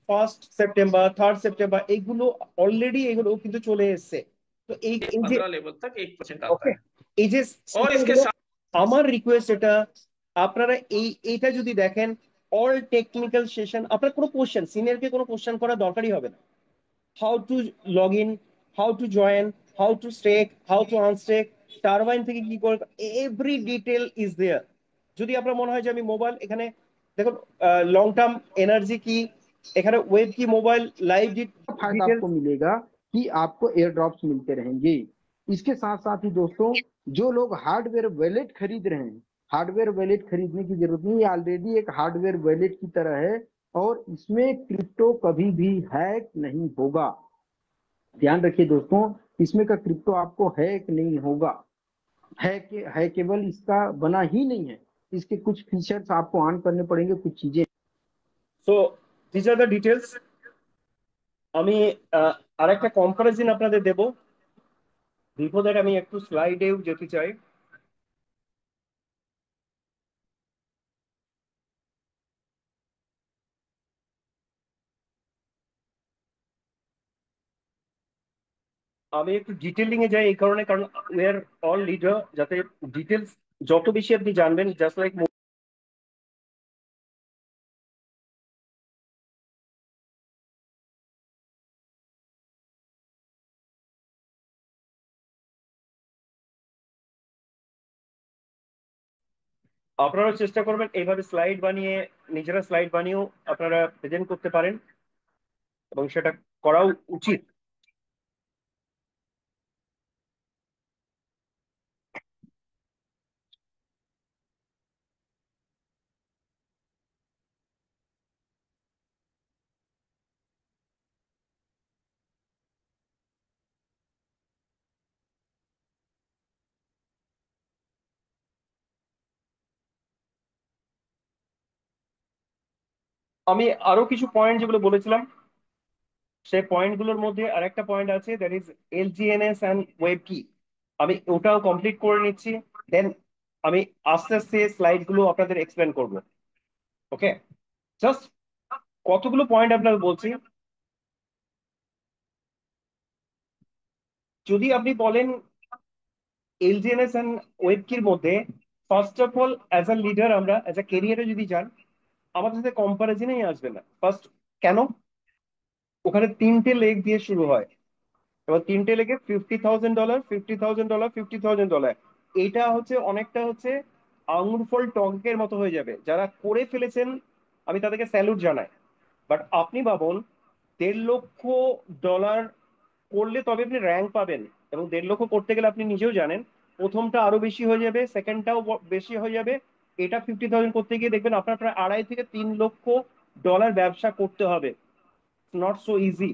1 সেপ্টেম্বর, 3 সেপ্টেম্বর, এইগুলো অলরেডি এগুলো কিন্তু চলে এসেছে। তো এই এই যে 15 लेवल तक 1% आता ওকে, है। এই যে और इसके স্টুডেন্টগুলো, साथ আমার রিকোয়েস্ট এটা, আপনারা এইটা যদি দেখেন, অল টেকনিক্যাল সেশন, আপনার কোনো কোশ্চেন সিনিয়রকে কোনো কোশ্চেন করার দরকারই হবে না। How to log in, how to join, how to stake, how to unstake, turbine থেকে কি করে, এভরি ডিটেল ইজ দেয়ার। যদি আপনার মনে হয় যে আমি মোবাইল এখানে দেখুন, লং টার্ম এনার্জি কি, এখানে ওয়েব কি মোবাইল লাইভ फायदा डिटेल। आपको मिलेगा कि आपको एयर ड्रॉप्स मिलते रहेंगे। इसके साथ साथ ही दोस्तों, जो लोग हार्डवेयर वॉलेट खरीद रहे हैं, हार्डवेयर वॉलेट खरीदने की जरूरत नहीं, ये ऑलरेडी एक हार्डवेयर वॉलेट की तरह है, और इसमें क्रिप्टो कभी भी हैक नहीं होगा। ध्यान रखिए दोस्तों, इसमें का क्रिप्टो आपको हैक नहीं होगा। हैकेबल इसका बना ही नहीं है। इसके कुछ फीचर्स आपको ऑन करने पड़ेंगे, कुछ चीजें। So this are the details. আমি আরেকটা কম্পারিজন আপনাদের দেবো, বিফোর দ্যাট আমি একটু স্লাইডেও যেতে চাই। আমি একটু ডিটেলিং এ যাই এই কারণে, কারণ উই আর অল লিডার, যাতে ডিটেলস যত বেশি আপনি জানবেন, জাস্ট লাইক আপনারাও চেষ্টা করবেন এইভাবে স্লাইড বানিয়ে, নিজেরা স্লাইড বানিয়েও আপনারা প্রেজেন্ট করতে পারেন, এবং সেটা করাও উচিত। আমি আরো কিছু পয়েন্ট যেগুলো বলেছিলাম, সেই পয়েন্টগুলোর মধ্যে আরেকটা পয়েন্ট আছে, দ্যাট ইজ এলজিএনএস অ্যান্ড ওয়েব কি। আমি ওটাও কমপ্লিট করে নিচ্ছি, দেন আমি আস্তে আস্তে স্লাইড গুলো আপনাদের এক্সপ্লেন করব। ওকে, জাস্ট কতগুলো পয়েন্ট আপনাদের বলছি। যদি আপনি বলেন এলজিএনএস অ্যান্ড ওয়েব কির মধ্যে, first of all as a leader, আমরা অ্যাজ আ কেরিয়ারে যদি যান, আমাদের সাথে কম্পারিজনেই আসবে না। ফার্স্ট, কেন? ওখানে 3টে লেগ দিয়ে শুরু হয়, এবার 3টে লেগে $50,000, $50,000, $50,000। এইটা হচ্ছে অনেকটা হচ্ছে আঙুর ফল টঙ্কের মতো হয়ে যাবে। যারা করে ফেলেছেন আমি তাদেরকে স্যালুট জানাই, বাট আপনি ভাবুন, $1.5 লক্ষ করলে তবে আপনি র্যাঙ্ক পাবেন, এবং 1.5 লক্ষ করতে গেলে আপনি নিজেও জানেন প্রথমটা আরো বেশি হয়ে যাবে, সেকেন্ডটাও বেশি হয়ে যাবে। এটা 50,000 করতে গিয়ে দেখবেন আপনার প্রায় 2.5 থেকে 3 লক্ষ ব্যবসা করতে হবে। Not so easy.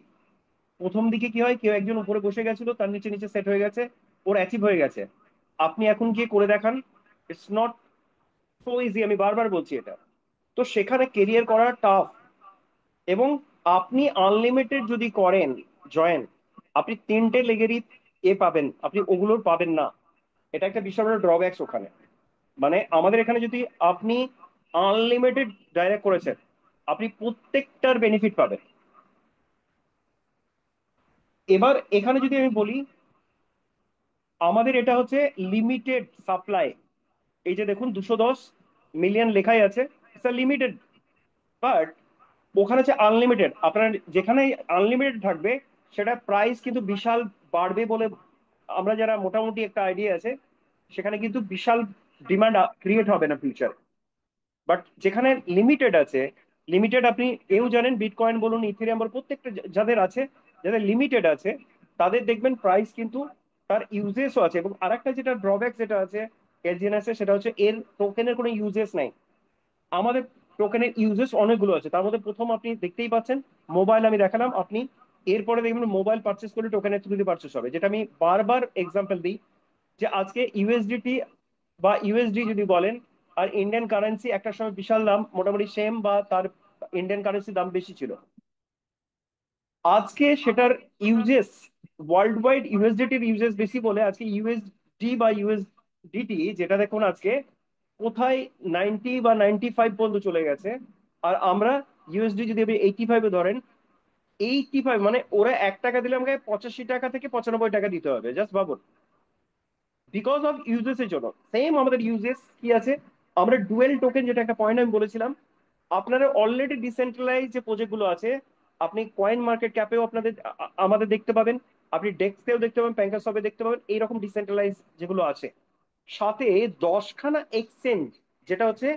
প্রথম দিকে কি হয়, কেউ একজন উপরে বসে গেছিল, তার নিচে নিচে সেট হয়ে গেছে, ওর অ্যাচিভ হয়ে গেছে। আপনি এখন গিয়ে করে দেখান, ইটস নট সো ইজি, আমি বারবার বলছি এটা। তো সেখানে কেরিয়ার করা টাফ, এবং আপনি আনলিমিটেড যদি করেন জয়েন, আপনি 3টে লেগেরই পাবেন, আপনি ওগুলোর পাবেন না। এটা একটা বিশাল বড় ড্রব্যাকস ওখানে। মানে আমাদের এখানে যদি আপনি আনলিমিটেড ডাইরেক্ট করেছেন, আপনি প্রত্যেকটার বেনিফিট পাবেন। এবার এখানে যদি আমি বলি, আমাদের এটা হচ্ছে লিমিটেড সাপ্লাই, এই যে দেখুন 210 মিলিয়ন লেখাই আছে, ইটস লিমিটেড, বাট ওখানে হচ্ছে আনলিমিটেড। আপনার যেখানে আনলিমিটেড থাকবে সেটা প্রাইস কিন্তু বিশাল বাড়বে বলে আমরা যারা মোটামুটি একটা আইডিয়া আছে, সেখানে কিন্তু বিশাল ডিমান্ড ক্রিয়েট হবে না ফিউচার। বাট যেখানে লিমিটেড আছে, লিমিটেড আপনি এও জানেন, বিটকয়েন বলুন, ইথেরিয়াম বলুন, প্রত্যেকটা যাদের আছে, যাদের লিমিটেড আছে, তাদের দেখবেন প্রাইস কিন্তু তার ইউজেসও আছে। এবং আরেকটা যেটা ড্রব্যাক যেটা আছে এলজিএনএস এর, সেটা হচ্ছে এর টোকেনের কোনো ইউজেস নাই। আমাদের টোকেনের ইউজেস অনেকগুলো আছে, তার মধ্যে প্রথম আপনি দেখতেই পাচ্ছেন মোবাইল, আমি দেখালাম, আপনি এরপরে দেখবেন মোবাইল পারচেস করলে টোকেনের থ্রু দিয়ে পারচেস হবে, যেটা আমি বারবার এক্সাম্পল দিই। যে আজকে ইউএসডিটি বা ইউএসডি যদি বলেন আর ইন্ডিয়ান কারেন্সি একটা সময় বিশাল দাম, মোটামুটি সেম বা তার ইন্ডিয়ান কারেন্সির দাম বেশি ছিল। আজকে সেটার ইউজেস, ওয়ার্ল্ড ওয়াইড ইউএসডিটির ইউজেস বেশি বলে আজকে ইউএসডি বা ইউএসডিটি যেটা দেখুন আজকে কোথায় 90 বা 95 পর্যন্ত চলে গেছে। আর আমরা ইউএসডি যদি আপনি 85-এ ধরেন, 85 মানে ওরা 1 টাকা দিলে আমাকে 85 টাকা থেকে 95 টাকা দিতে হবে, জাস্ট ভাবুন, বিকজ অফ ইউজেসের জন্য। সেম আমাদের ইউজেস কি আছে, আমরা ডুয়েল টোকেন, যেটা একটা পয়েন্ট আমি বলেছিলাম, আপনারা অলরেডি ডিসেন্ট্রালাইজ যে প্রজেক্ট গুলো আছে, আপনি কয়েন মার্কেট ক্যাপেও আপনাদের আমাদের দেখতে পাবেন, আপনি ডেক্সেও দেখতে পাবেন, প্যাঙ্কাসবে দেখতে পাবেন, এইরকম ডিসেন্ট্রালাইজ যেগুলো আছে। সাথে 10খানা এক্সচেঞ্জ, যেটা হচ্ছে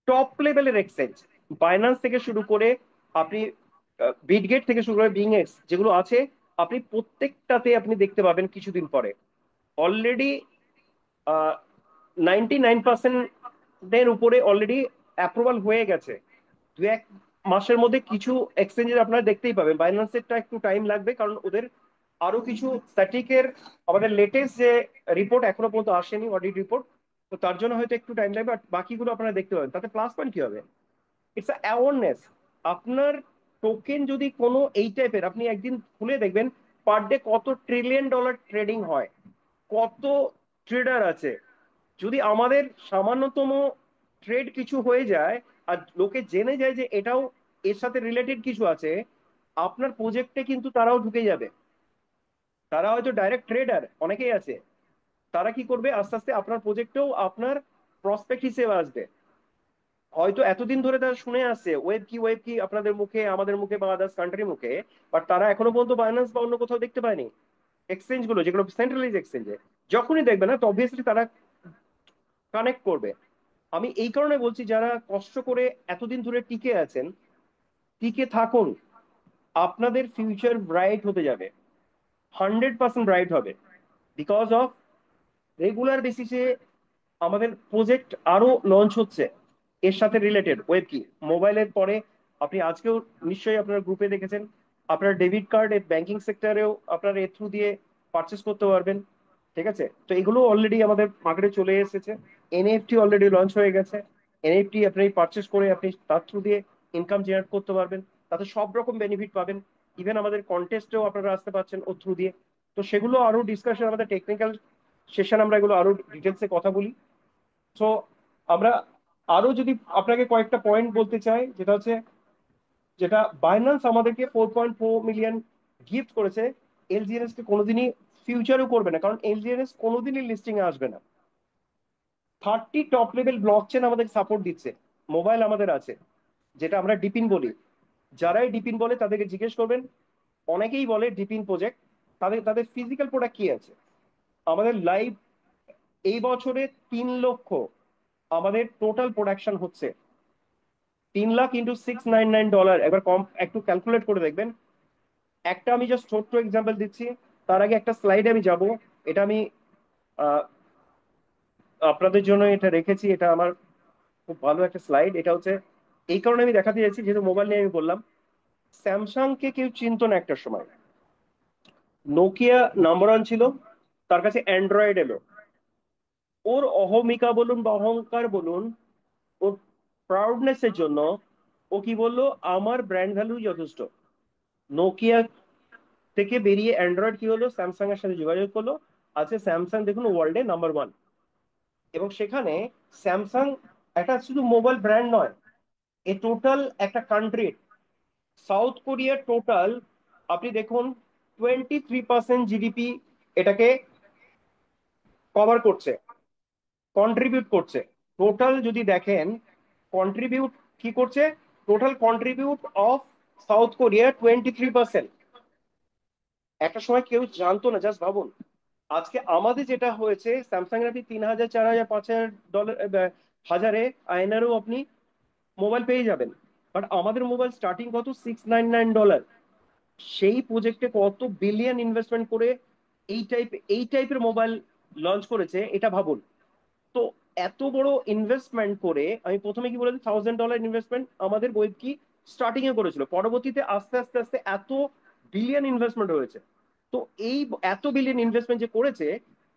টপ লেভেলের এক্সচেঞ্জ, বাইন্যান্স থেকে শুরু করে আপনি বিটগেট থেকে শুরু করে বিংএক্স যেগুলো আছে, আপনি প্রত্যেকটাতে আপনি দেখতে পাবেন কিছুদিন পরে অলরেডি 99%-এর উপরে অলরেডি অ্যাপ্রুভাল হয়ে গেছে। 2-1 মাসের মধ্যে কিছু এক্সচেঞ্জের আপনারা দেখতেই পাবেন। বাইন্যান্সেরটা একটু টাইম লাগবে, কারণ ওদের আরো কিছু স্ট্যাটিকের আমাদের লেটেস্ট যে রিপোর্ট এখনো পর্যন্ত আসেনি, অডিট রিপোর্ট, তো তার জন্য হয়তো একটু টাইম লাগবে। আর বাকিগুলো আপনারা দেখতে পাবেন। তাতে প্লাস পয়েন্ট কি হবে, ইটস আ অ্যাওয়ারনেস। আপনার টোকেন যদি কোনো এই টাইপের, আপনি একদিন খুলে দেখবেন পার ডে কত ট্রিলিয়ন ডলার ট্রেডিং হয়, কত ট্রেডার আছে। যদি আমাদের সামান্যতম ট্রেড কিছু হয়ে যায় আর লোকে জেনে যায় যে এটাও এর সাথে রিলেটেড কিছু আছে, আপনার প্রজেক্টে কিন্তু তারাও ঢুকে যাবে। তারা হয়তো ডাইরেক্ট ট্রেডার অনেকেই আছে, তারা কি করবে, আস্তে আস্তে আপনার প্রজেক্টেও আপনার প্রসপেক্ট হিসেবে আসবে। হয়তো এতদিন ধরে তারা শুনে আসছে ওয়েব কি আপনাদের মুখে, আমাদের মুখে, বা আদার্স কান্ট্রির মুখে, বাট তারা এখনো পর্যন্ত বাইন্যান্স বা অন্য কোথাও দেখতে পায়নি এক্সচেঞ্জ গুলো, যেগুলো সেন্ট্রালাইজ এক্সচেঞ্জে। যখনই দেখবে না, তো অবভিয়াসলি তারা কানেক্ট করবে। আমি এই কারণে বলছি, যারা কষ্ট করে এতদিন ধরে টিকে আছেন, টিকে থাকুন, আপনাদের ফিউচার ব্রাইট হতে যাবে, 100% ব্রাইট হবে। বিকজ অফ রেগুলার বেসিসে আমাদের প্রজেক্ট আরো লঞ্চ হচ্ছে এর সাথে রিলেটেড। ওয়েব কি মোবাইলের পরে আপনি আজকেও নিশ্চয়ই আপনার গ্রুপে দেখেছেন, আপনার ডেবিট কার্ড এর ব্যাংকিং সেক্টরেও আপনার এর থ্রু দিয়ে পারচেস করতে পারবেন। ঠিক আছে, তো এগুলো অলরেডি আমাদের মার্কেটে চলে এসেছে। এনএফটি অলরেডি লঞ্চ হয়ে গেছে। এনএফটি আপনি পারচেস করে আপনি তার থ্রু দিয়ে ইনকাম জেনারেট করতে পারবেন, তাতে সব রকম বেনিফিট পাবেন। ইভেন আমাদের কন্টেস্টেও আপনারা আসতে পারছেন ওর থ্রু দিয়ে। তো সেগুলো আরো ডিসকাশন, আমাদের টেকনিক্যাল সেশন, আমরা এগুলো আরো ডিটেলসে কথা বলি। সো আমরা আরো যদি আপনাকে কয়েকটা পয়েন্ট বলতে চাই, যেটা হচ্ছে, যেটা বাইন্যান্স আমাদেরকে 4.4 মিলিয়ন গিফট করেছে, এলজিএনএস কে কোনোদিনই ফিউচারেও করবে না, কারণ এলজিএনএস কোনোদিনই লিস্টিং এ আসবে না। 30 টপ লেভেল ব্লক চেন আমাদের সাপোর্ট দিচ্ছে। মোবাইল আমাদের আছে, যেটা আমরা ডিপিন বলি। যারাই ডিপিন বলে তাদেরকে জিজ্ঞেস করবেন, অনেকেই বলে ডিপিন প্রজেক্ট, তাদের তাদের ফিজিক্যাল প্রোডাক্ট কি আছে। আমাদের লাইভ এই বছরে 3 লক্ষ আমাদের টোটাল প্রোডাকশন হচ্ছে। 3 লাখ ইন্টু $699, একবার কম একটু ক্যালকুলেট করে দেখবেন। একটা আমি জাস্ট ছোট্ট এক্সাম্পল দিচ্ছি, তার আগে একটা স্লাইডে আমি যাব। এটা আমি আহ, আপনাদের জন্য এটা রেখেছি, এটা আমার খুব ভালো একটা স্লাইড। এটা হচ্ছে এই কারণে আমি দেখাতে চাইছি, যেহেতু মোবাইল নিয়ে আমি বললাম, স্যামসাং কে কেউ চিনতো না একটা সময়, নোকিয়া নাম্বার ওয়ান ছিল, তার কাছে অ্যান্ড্রয়েড এলো। ওর অহমিকা বলুন বা অহংকার বলুন, ওর প্রাউডনেস এর জন্য ও কি বললো, আমার ব্র্যান্ড ভ্যালু যথেষ্ট। নোকিয়া থেকে বেরিয়ে অ্যান্ড্রয়েড কি হলো, স্যামসাং এর সাথে যোগাযোগ করলো। আজকে স্যামসাং দেখুন ওয়ার্ল্ডে নাম্বার ওয়ান। এবং সেখানে স্যামসাং একটা শুধু মোবাইল ব্র্যান্ড নয়, এ টোটাল একটা কান্ট্রি। সাউথ কোরিয়ার টোটাল আপনি দেখুন 23% জিডিপি এটাকে কভার করছে। কন্ট্রিবিউট করছে। টোটাল যদি দেখেন কন্ট্রিবিউট কি করছে, total contribute of south Korea 23%। একটা সময় কেউ জানতো না, জাস্ট ভাবুন। আজকে আমাদের যেটা হয়েছে, স্যামসাং এর আপনি 3,000 4,000 5,000 ডলার হাজারে আয়নারও আপনি মোবাইল পেয়ে যাবেন। বাট আমাদের মোবাইল স্টার্টিং কত, $699। সেই প্রজেক্টে কত বিলিয়ন ইনভেস্টমেন্ট করে এই টাইপের মোবাইল লঞ্চ করেছে, এটা ভাবুন। তো এত বড় ইনভেস্টমেন্ট করে, আমি প্রথমে কি বলেছি, $1,000 ইনভেস্টমেন্ট আমাদের ওয়েব কি স্টার্টিং এ করেছিল, পরবর্তীতে আস্তে আস্তে আস্তে এত বিলিয়ন ইনভেস্টমেন্ট হয়েছে। তো এই এত বিলিয়ন ইনভেস্টমেন্ট যে করেছে,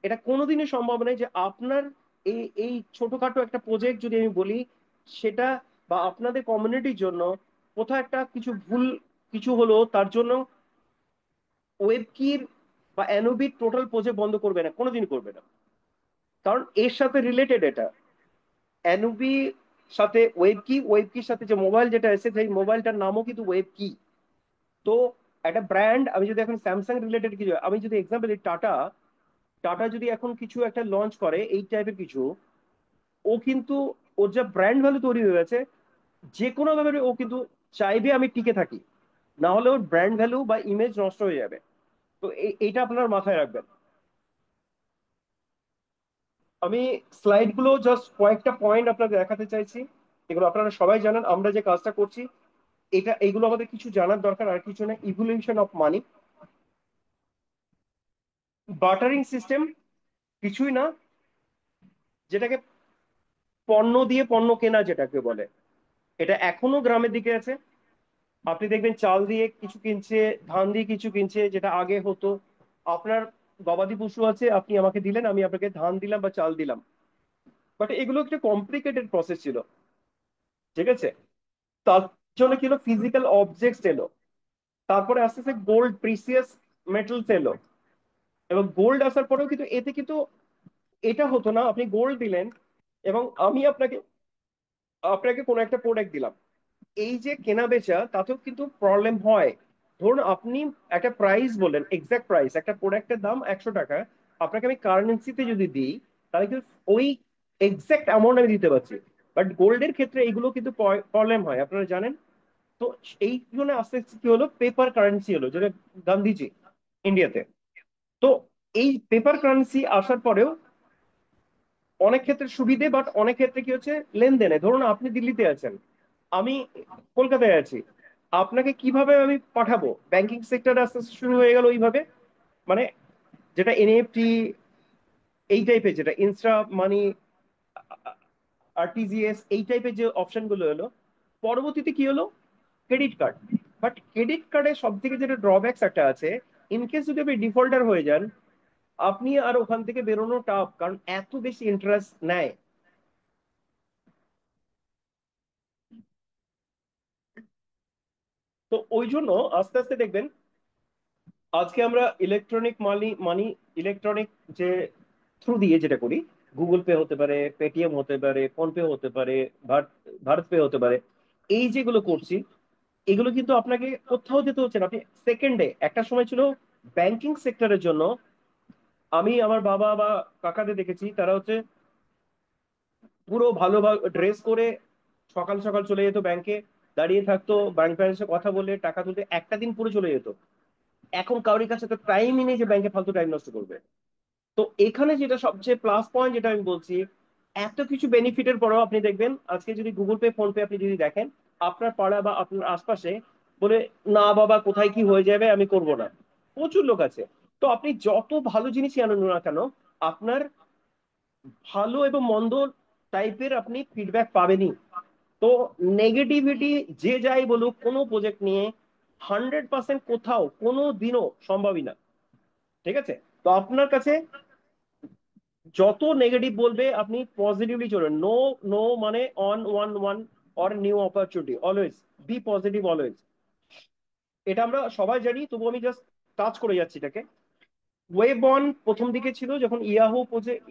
এটা কোনোদিনই সম্ভব নয় যে আপনার এই এই ছোটখাটো একটা প্রজেক্ট যদি আমি বলি সেটা, বা আপনাদের কমিউনিটির জন্য কোথাও একটা কিছু ভুল কিছু হলো, তার জন্য ওয়েব কির বা এনওবির টোটাল প্রজেক্ট বন্ধ করবে না, কোনোদিন করবে না। কারণ এর সাথে রিলেটেড এটা, এনওবি সাথে ওয়েব কি, ওয়েব কির সাথে যে মোবাইল যেটা এসেছে, সেই মোবাইলটার নামও কিন্তু ওয়েব কি। তো একটা ব্র্যান্ড, আমি যদি এখন স্যামসাং রিলেটেড কিছু, আমি যদি এক্সাম্পল দিই, টাটা, টাটা যদি এখন কিছু একটা লঞ্চ করে এই টাইপের কিছু, ও কিন্তু ওর যা ব্র্যান্ড ভ্যালু তৈরি হয়ে গেছে, যে কোনো ভাবে ও কিন্তু চাইবে আমি টিকে থাকি, না হলে ওর ব্র্যান্ড ভ্যালু বা ইমেজ নষ্ট হয়ে যাবে। তো এইটা আপনার মাথায় রাখবেন। আমি স্লাইড গুলো জাস্ট কয়েকটা পয়েন্ট আপনাদের দেখাতে চাইছি। এগুলো আপনারা সবাই জানেন, আমরা যে কাজটা করছি এটা, এইগুলো আমাদের কিছু জানার দরকার, আর কিছু না। ইভলিউশন অফ মানি, বার্টারিং সিস্টেম কিছুই না, যেটাকে পণ্য দিয়ে পণ্য কেনা যেটাকে বলে, এটা এখনো গ্রামের দিকে আছে। আপনি দেখবেন চাল দিয়ে কিছু কিনছে, ধান দিয়ে কিছু কিনছে, যেটা আগে হতো আপনার গবাদি পশু আছে, আপনি আমাকে দিলেন, আমি আপনাকে ধান দিলাম বা চাল দিলাম। বাট এগুলো একটা কমপ্লিকেটেড প্রসেস ছিল, ঠিক আছে। তার জন্য কি হলো, ফিজিক্যাল অবজেক্টস এলো, তারপরে আস্তে আস্তে গোল্ড প্রিসিয়াস মেটালস এলো, এবং গোল্ড আসার পরেও কিন্তু এতে কিন্তু এটা হতো না, আপনি গোল্ড দিলেন এবং আমি আপনাকে আপনাকে কোনো একটা প্রোডাক্ট দিলাম, এই যে কেনা বেচা তাতেও কিন্তু প্রবলেম হয়। ধরুন আপনি একটা প্রাইস বললেন, এক্সাক্ট প্রাইস, একটা প্রোডাক্টের দাম 100 টাকা, আপনাকে আমি কারেন্সিতে যদি দিই, তাহলে কিন্তু ওই এক্সাক্ট অ্যামাউন্ট আমি দিতে পারছি। বাট গোল্ডের ক্ষেত্রে এগুলো কিন্তু প্রবলেম হয়, আপনারা জানেন। তো এই জন্য আস্তে আস্তে কি হলো, পেপার কারেন্সি হলো, যেটা গান্ধীজি ইন্ডিয়াতে। তো এই পেপার কারেন্সি আসার পরেও অনেক ক্ষেত্রে সুবিধে, বাট অনেক ক্ষেত্রে কি হচ্ছে, লেনদেনে, ধরুন আপনি দিল্লিতে আছেন, আমি কলকাতায় আছি, আপনাকে কিভাবে আমি পাঠাবো, ব্যাংকিং সেক্টর আস্তে আস্তে শুরু হয়ে গেল ওইভাবে। মানে যেটা এনএফটি, এই টাইপের, যেটা ইনস্টা মানি, আরটিজিএস, এই টাইপের যে অপশন গুলো এলো, পরবর্তীতে কি হলো, ক্রেডিট কার্ড। বাট ক্রেডিট কার্ডের সব থেকে যেটা ড্রব্যাকস একটা আছে, ইনকেস যদি আপনি ডিফল্টার হয়ে যান, আপনি আর ওখান থেকে বেরোনো টাফ, কারণ এত বেশি ইন্টারেস্ট নেয়। তো ওই জন্য আস্তে আস্তে দেখবেন, আজকে আমরা ইলেকট্রনিক মানি মানি ইলেকট্রনিক যে থ্রু দিয়ে যেটা করি, গুগল পে হতে পারে, পেটিএম হতে পারে, ফোন পে হতে পারে, ভারত ভারত পে হতে পারে, এই যেগুলো করছি, এগুলো কিন্তু আপনাকে কোথাও যেতে হচ্ছে না, আপনি সেকেন্ডে। একটা সময় ছিল ব্যাংকিং সেক্টরের জন্য, আমি আমার বাবা বা কাকাদের দেখেছি, তারা হচ্ছে পুরো ভালো ড্রেস করে সকাল সকাল চলে যেত ব্যাংকে, দাঁড়িয়ে থাকতো, ব্যাংক ব্যালেন্সে কথা বলে টাকা তুলতে একটা দিন পুরো চলে যেত। এখন কারোর কাছে তো টাইমই নেই যে ব্যাংকে ফালতু টাইম নষ্ট করবে। তো এখানে যেটা সবচেয়ে প্লাস পয়েন্ট, যেটা আমি বলছি, এত কিছু বেনিফিটের পরেও আপনি দেখবেন আজকে যদি গুগল পে ফোন পে আপনি যদি দেখেন, আপনার পাড়া বা আপনার আশপাশে বলে, না বাবা কোথায় কি হয়ে যাবে আমি করব না, প্রচুর লোক আছে। তো আপনি যত ভালো জিনিসই আনুন না কেন, আপনার ভালো এবং মন্দ টাইপের আপনি ফিডব্যাক পাবেনই। তো নেগেটিভিটি যে যাই বলুক কোনো প্রজেক্ট নিয়ে, 100% কোথাও কোনো দিনও সম্ভবই না, ঠিক আছে। তো আপনার কাছে যত নেগেটিভ বলবে, আপনি পজিটিভলি চলুন। নো, নো মানে on one one or new opportunity, always be positive, always. এটা আমরা সবাই জানি, তবু আমি জাস্ট টাচ করে যাচ্ছি এটাকে। ওয়েব অন প্রথম দিকে ছিল, যখন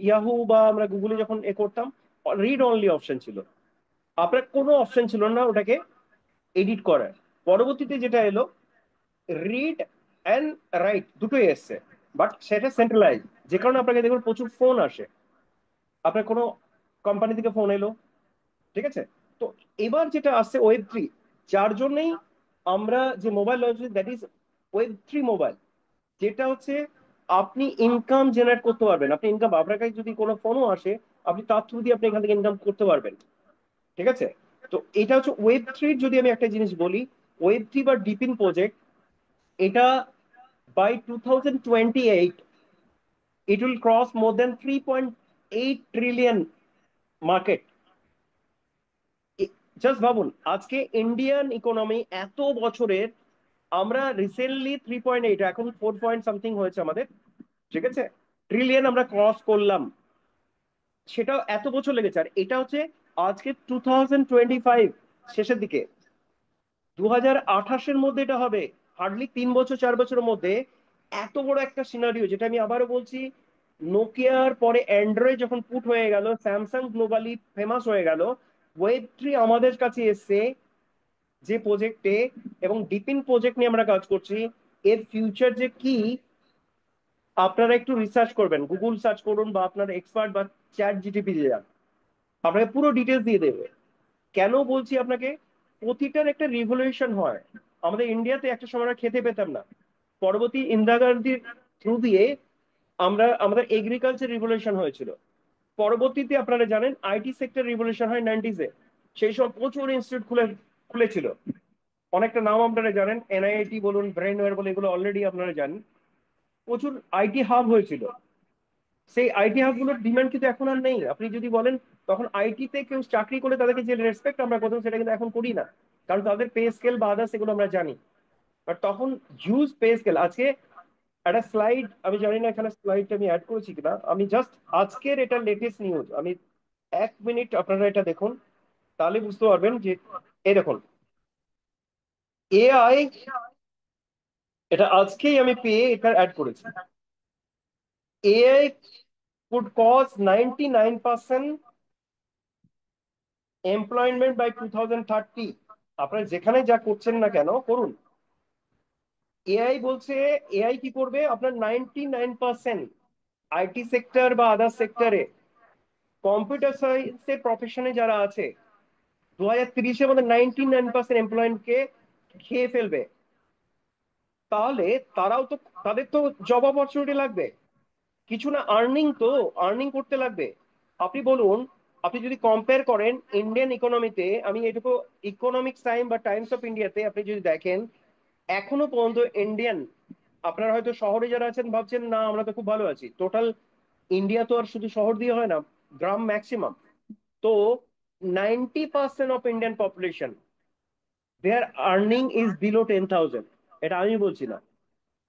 ইয়াহু বা আমরা গুগলে যখন করতাম, রিড অনলি অপশন ছিল, আপনার কোনো অপশন ছিল না ওটাকে এডিট করার। পরবর্তীতে যেটা এলো, রিড অ্যান্ড রাইট দুটোই এসছে, বাট সেটা সেন্ট্রালাইজ, যে কারণে আপনাকে দেখুন প্রচুর ফোন আসে। আপনার কোনো কোম্পানি থেকে ফোন এলো, ঠিক আছে? তো এবার যেটা আসছে ওয়েব 3, যার জন্যই আমরা যে mobile launch, that is web 3 mobile, যেটা হচ্ছে আপনি ইনকাম জেনারেট করতে পারবেন। আপনি ইনকাম, আপনার কাছে যদি কোনো ফোনও আসে, আপনি তার থ্রু দিয়ে আপনি এখান থেকে ইনকাম করতে পারবেন, ঠিক আছে? তো এটা হচ্ছে ওয়েব 3। যদি আমি একটা জিনিস বলি, ওয়েব 3 বা ডিপিন প্রজেক্ট, এটা by 2028 it will cross more than 3.8 trillion market. Just ভাবুন, আজকে ইন্ডিয়ান ইকোনমি এত বছরের, আমরা রিসেন্টলি 3.8, এখন 4 পয়েন্ট সামথিং হয়েছে আমাদের, ঠিক আছে, ট্রিলিয়ন আমরা ক্রস করলাম। সেটা এত বছর লেগেছে। আর এটা হচ্ছে আজকে 2025 শেষের দিকে, 2028-এর মধ্যে এটা হবে। হার্ডলি 3 বছর 4 বছরের মধ্যে এত বড় একটা সিনারিও, যেটা আমি আবারও বলছি, নোকিয়ার পরে অ্যান্ড্রয়েড যখন পুট হয়ে গেল, স্যামসাং গ্লোবালি ফেমাস হয়ে গেল, ওয়েব 3 আমাদের কাছে এসছে যে প্রজেক্টে, এবং ডিপিন প্রজেক্ট নিয়ে আমরা কাজ করছি। এর ফিউচার যে কি, আপনারা একটু রিসার্চ করবেন, গুগল সার্চ করুন, বা আপনার এক্সপার্ট বা চ্যাট জিটিপি দিয়ে যান, আপনাকে পুরো ডিটেলস দিয়ে দেবে। কেন বলছি আপনাকে, প্রতিটার একটা রিভলিউশন হয়। আমাদের ইন্ডিয়াতে একটা সময় আমরা খেতে পেতাম না, পরবর্তী ইন্দিরা গান্ধীর থ্রু দিয়ে আমরা, আমাদের এগ্রিকালচার রিভলিউশন হয়েছিল। পরবর্তীতে আপনারা জানেন আইটি সেক্টর রিভলিউশন হয় 90s-এ। সেই সময় প্রচুর ইনস্টিটিউট খুলেছিল, অনেকটা নাম আপনারা জানেন, এনআইআইটি বলুন, ব্রেনওয়্যার বলে, এগুলো অলরেডি আপনারা জানেন। প্রচুর আইটি হাব হয়েছিল। সেই আইটি হাব গুলোর ডিমান্ড কিন্তু এখন আর নেই। আপনি যদি বলেন তখন আইটিতে কেউ চাকরি করে তাদেরকে যে রেসপেক্ট আমরা করতাম, সেটা কিন্তু এখন করি না, কারণ তাদের পে স্কেল বা আদার্স এগুলো আমরা জানি। বাট তখন হিউজ পে স্কেল। আজকে একটা স্লাইড, আমি জানি না এখানে স্লাইডটা আমি অ্যাড করেছি কিনা, আমি জাস্ট আজকের এটা লেটেস্ট নিউজ, আমি 1 মিনিট আপনারা এটা দেখুন, তাহলে বুঝতে পারবেন যে, এই দেখুন এআই, এটা আজকেই আমি পেয়ে এটা অ্যাড করেছি। AI could cause 99% employment by 2030। আপনারা যেখানে যা করছেন না কেন করুন, এআই বলছে, এআই কি করবে, আপনার 99% আইটি সেক্টর বা আদার সেক্টরে, কম্পিউটার সায়েন্সের প্রফেশনে যারা আছে, 2030-এর মধ্যে 99% এমপ্লয়মেন্টকে খেয়ে ফেলবে। তাহলে তারাও তো, তাদের তো জব অপরচুনিটি লাগবে, কিছু না, আর্নিং তো, আর্নিং করতে লাগবে। আপনি বলুন, আপনি যদি কম্পেয়ার করেন ইন্ডিয়ান ইকোনমিতে, আমি এটুকু ইকোনমিক্স টাইম বা টাইমস অফ ইন্ডিয়াতে আপনি যদি দেখেন, এখনো পর্যন্ত ইন্ডিয়ান, আপনারা হয়তো শহরে যারা আছেন ভাবছেন না আমরা তো খুব ভালো আছি, টোটাল ইন্ডিয়া তো আর শুধু শহর দিয়ে হয় না, গ্রাম ম্যাক্সিমাম। তো 90% of Indian population, their earning is below 10,000। এটা আমি বলছি না,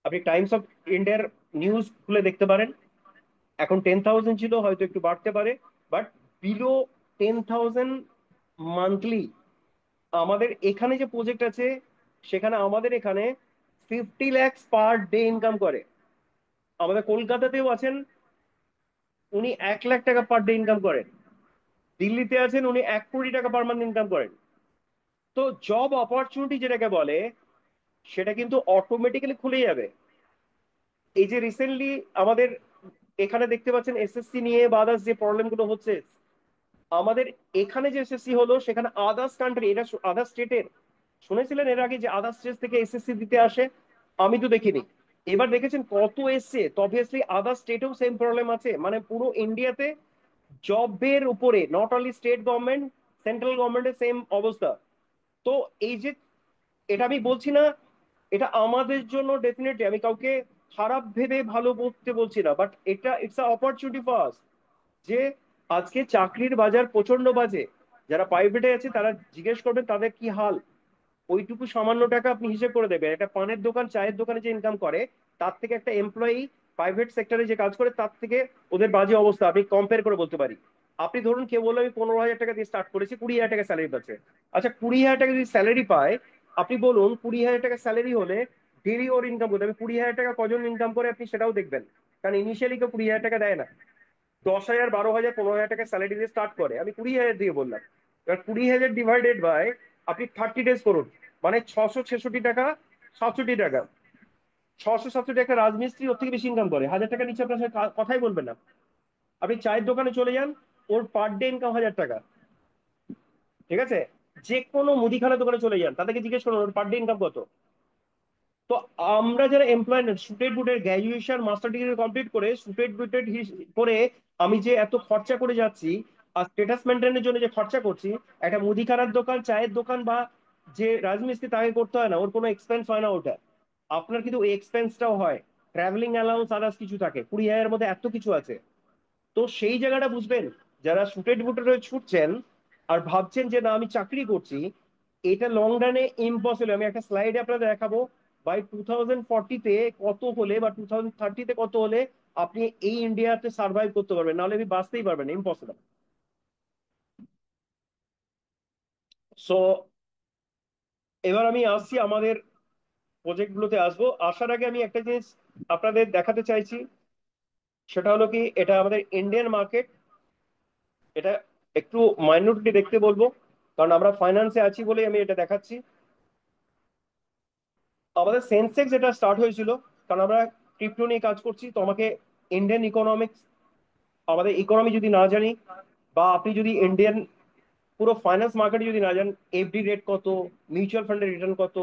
আপনি টাইমস অফ ইন্ডিয়ার নিউজ খুলে দেখতে পারেন। এখন 10,000 ছিল, হয়তো একটু বাড়তে পারে, বাট বিলো 10,000 মান্থলি। আমাদের এখানে যে প্রজেক্ট আছে, সেখানে আমাদের এখানে 50 lakhs পার ডে ইনকাম করে। আমাদের কলকাতাতেও আছেন, উনি 1 লাখ টাকা পার ডে ইনকাম করেন। দিল্লিতে আছেন, উনি 1 কোটি টাকা পার মান্থ ইনকাম করেন। তো জব অপরচুনিটি যেটাকে বলে, সেটা কিন্তু অটোমেটিক্যালি খুলে যাবে। এই যে রিসেন্টলি আমাদের এখানে দেখতে পাচ্ছেন এসএসসি নিয়ে বা আদার্স যে প্রবলেম গুলো হচ্ছে, আমাদের এখানে যে এসএসসি হলো, সেখানে আদার্স কান্ট্রি, এটা আদার্স স্টেটের, শুনেছিলেন এর আগে যে আদার্স স্টেট থেকে এসএসসি দিতে আসে? আমি তো দেখিনি। এবার দেখেছেন কত এসছে, তো অবভিয়াসলি আদার স্টেটেও সেম প্রবলেম আছে। মানে পুরো ইন্ডিয়াতে জবের উপরে, not only state government, central গভর্নমেন্টের সেম অবস্থা। তো এই যে, এটা আমি বলছি না, এটা আমাদের জন্য ডেফিনেটলি, আমি কাউকে খারাপ ভেবে ভালো বলতে বলছি না, বাট এটা it's a opportunity for us. যে আজকে চাকরির বাজার প্রচন্ড বাজে, যারা প্রাইভেটে আছে তারা জিজ্ঞেস করবেন তাদের কি হাল। ওইটুকু সামান্য টাকা আপনি হিসেব করে দেবেন, একটা পানের দোকান, চায়ের দোকানে যে ইনকাম করে, তার থেকে একটা এমপ্লয়ি প্রাইভেট সেক্টরে যে কাজ করে, তার থেকে ওদের বাজে অবস্থা আমি কম্পেয়ার করে বলতে পারি। আপনি ধরুন কেউ বললো আমি 15,000 টাকা দিয়ে স্টার্ট করেছি, 20,000 টাকা স্যালারি পাচ্ছে। আচ্ছা, 20,000 টাকা যদি স্যালারি পায়, আপনি বলুন 20,000 টাকা স্যালারি হলে ডেলি ওর ইনকাম করতে হবে 20,000 টাকা, কজন ইনকাম করে আপনি সেটাও দেখবেন। কারণ ইনিশিয়ালি কেউ 20,000 টাকা দেয় না, 10,000, 12,000, 15,000 টাকা স্যালারি দিয়ে স্টার্ট করে। আমি 20,000 দিয়ে বললাম, এবার 20,000 ডিভাইডেড বাই আপনি 30 ডেজ করুন, মানে 666 টাকা, 67 টাকা। 667 টাকা রাজমিস্ত্রি ওর থেকে বেশি ইনকাম করে, 1,000 টাকার নিচে আপনার সাথে কথাই বলবেন না। আপনি চায়ের দোকানে চলে যান, ওর পার ডে ইনকাম 1,000 টাকা। ঠিক আছে, যে কোনো মুদিখানা দোকানে চলে যান, তাদেরকে জিজ্ঞেস করুন ওর পার ডে ইনকাম কত। তো আমরা যারা employed, suited বুটেড graduation master degree complete করে সুটেড বুটেড করে আমি যে এত খরচা করে যাচ্ছি, আর স্ট্যাটাস মেনটেনের জন্য যে খরচা করছি, একটা মুদিখানার দোকান, চায়ের দোকান বা যে রাজমিস্ত্রি তাকে করতে হয় না, ওর কোনো এক্সপেন্স হয় না ওটা। আপনার কিন্তু ওই এক্সপেন্সটাও হয়, ট্রাভেলিং অ্যালাউন্স আদার্স কিছু থাকে, 20,000-এর মধ্যে এত কিছু আছে। তো সেই জায়গাটা বুঝবেন, যারা শুটেড বুটেড হয়ে ছুটছেন আর ভাবছেন যে না আমি চাকরি করছি, এটা লং রানে ইম্পসিবল। আমি একটা স্লাইডে আপনাদের দেখাবো বাই 2040-তে কত হলে বা 2030-তে কত হলে আপনি এই ইন্ডিয়াতে সার্ভাইভ করতে পারবেন, নাহলে আপনি বাঁচতেই পারবেন, ইম্পসিবল। সো এবার আমি আসছি আমাদের প্রজেক্ট গুলোতে আসবো। আসার আগে আমি একটা জিনিস আপনাদের দেখাতে চাইছি, সেটা হলো কি, এটা আমাদের ইন্ডিয়ান মার্কেট। এটা একটু মাইন্যুটলি দেখতে বলবো, কারণ আমরা ফাইন্যান্সে আছি বলেই আমি এটা দেখাচ্ছি। আমাদের সেন্সেক্স যেটা স্টার্ট হয়েছিল, কারণ আমরা ক্রিপ্টো নিয়ে কাজ করছি, তো আমাকে ইন্ডিয়ান ইকোনমিক্স, আমাদের ইকোনমি যদি না জানি, বা আপনি যদি ইন্ডিয়ান পুরো ফাইন্যান্স মার্কেটে যদি না জানেন, এফডি রেট কত, মিউচুয়াল ফান্ডের রিটার্ন কত,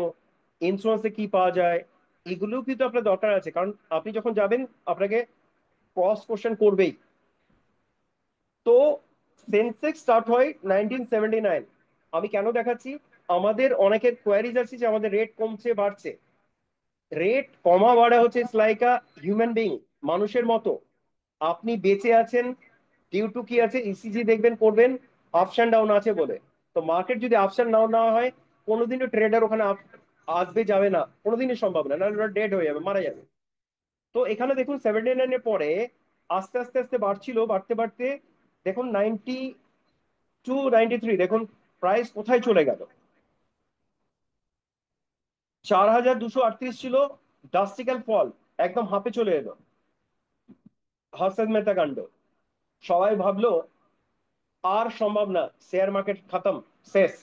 ইন্স্যুরেন্সে কি পাওয়া যায়, এগুলোও কিন্তু আপনার দরকার আছে, কারণ আপনি যখন যাবেন আপনাকে ক্রস কোশ্চেন করবেই। তো সেন্সেক্স স্টার্ট হয় 1979। আমি কেন দেখাচ্ছি, আমাদের অনেকের কোয়ারিজ আছে যে আমাদের রেট কমছে বাড়ছে। রেট কমা বাড়া হচ্ছে লাইক আ হিউম্যান বিং, মানুষের মতো। আপনি বেঁচে আছেন ডিউ টু কি আছে, ইসিজি দেখবেন করবেন, আপস অ্যান্ড ডাউন আছে বলে। তো মার্কেট যদি আপস অ্যান্ড ডাউন না হয়, কোনোদিনও ট্রেডার ওখানে আসবে যাবে না, কোনোদিনই সম্ভব না, নাহলে ডেড হয়ে যাবে, মারা যাবে। তো এখানে দেখুন 79-এর পরে আস্তে আস্তে আস্তে বাড়ছিল, বাড়তে বাড়তে দেখুন 92, 93, দেখুন প্রাইস কোথায় চলে গেল। 4,238 ছিল, ড্রাস্টিক্যাল ফল, একদম হাঁপে চলে এলো, হর্ষেস মেহতা কাণ্ড। সবাই ভাবলো আর সম্ভব না, শেয়ার মার্কেট খতম, শেষ।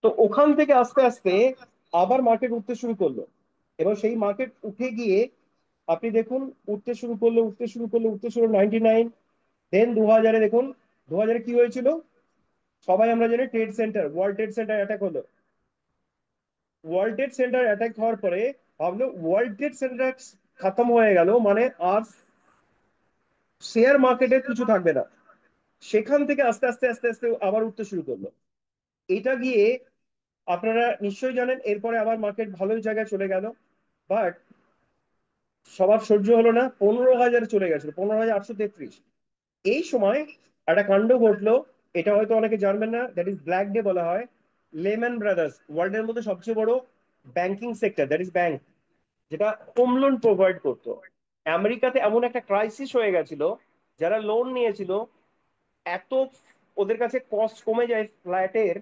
তো ওখান থেকে আস্তে আস্তে আবার মার্কেট উঠতে শুরু করলো, এবং সেই মার্কেট উঠে গিয়ে আপনি দেখুন উঠতে শুরু করলো, উঠতে শুরু করলো, উঠতে শুরু 99, দেন 2000-এ দেখুন 2000-এ কি হয়েছিল, সবাই আমরা জানি trade centre, world trade centre attack হলো। ওয়ার্ল্ড ট্রেড সেন্টার অ্যাটাক হওয়ার পরে ভাবলো ওয়ার্ল্ড ট্রেড সেন্টার খতম হয়ে গেল মানে আর শেয়ার মার্কেটে কিছু থাকবে না। সেখান থেকে আস্তে আস্তে আস্তে আস্তে আবার উঠতে শুরু করলো। এটা গিয়ে আপনারা নিশ্চয়ই জানেন, এরপরে আবার মার্কেট ভালো জায়গায় চলে গেল, বাট সবার সহ্য হলো না, 15,000 চলে গেছিল, 15,833। এই সময় একটা কাণ্ড ঘটলো, এটা হয়তো অনেকে জানবেন না, দ্যাট ইজ ব্ল্যাক ডে বলা হয়। লেম্যান ব্রাদার্স, ওয়ার্ল্ডের মধ্যে সবচেয়ে বড় banking sector, that is bank, যেটা হোম লোন প্রোভাইড করতো, আমেরিকাতে এমন একটা ক্রাইসিস হয়ে গেছিল, যারা লোন নিয়েছিল এত ওদের কাছে কস্ট কমে যায় ফ্ল্যাটের,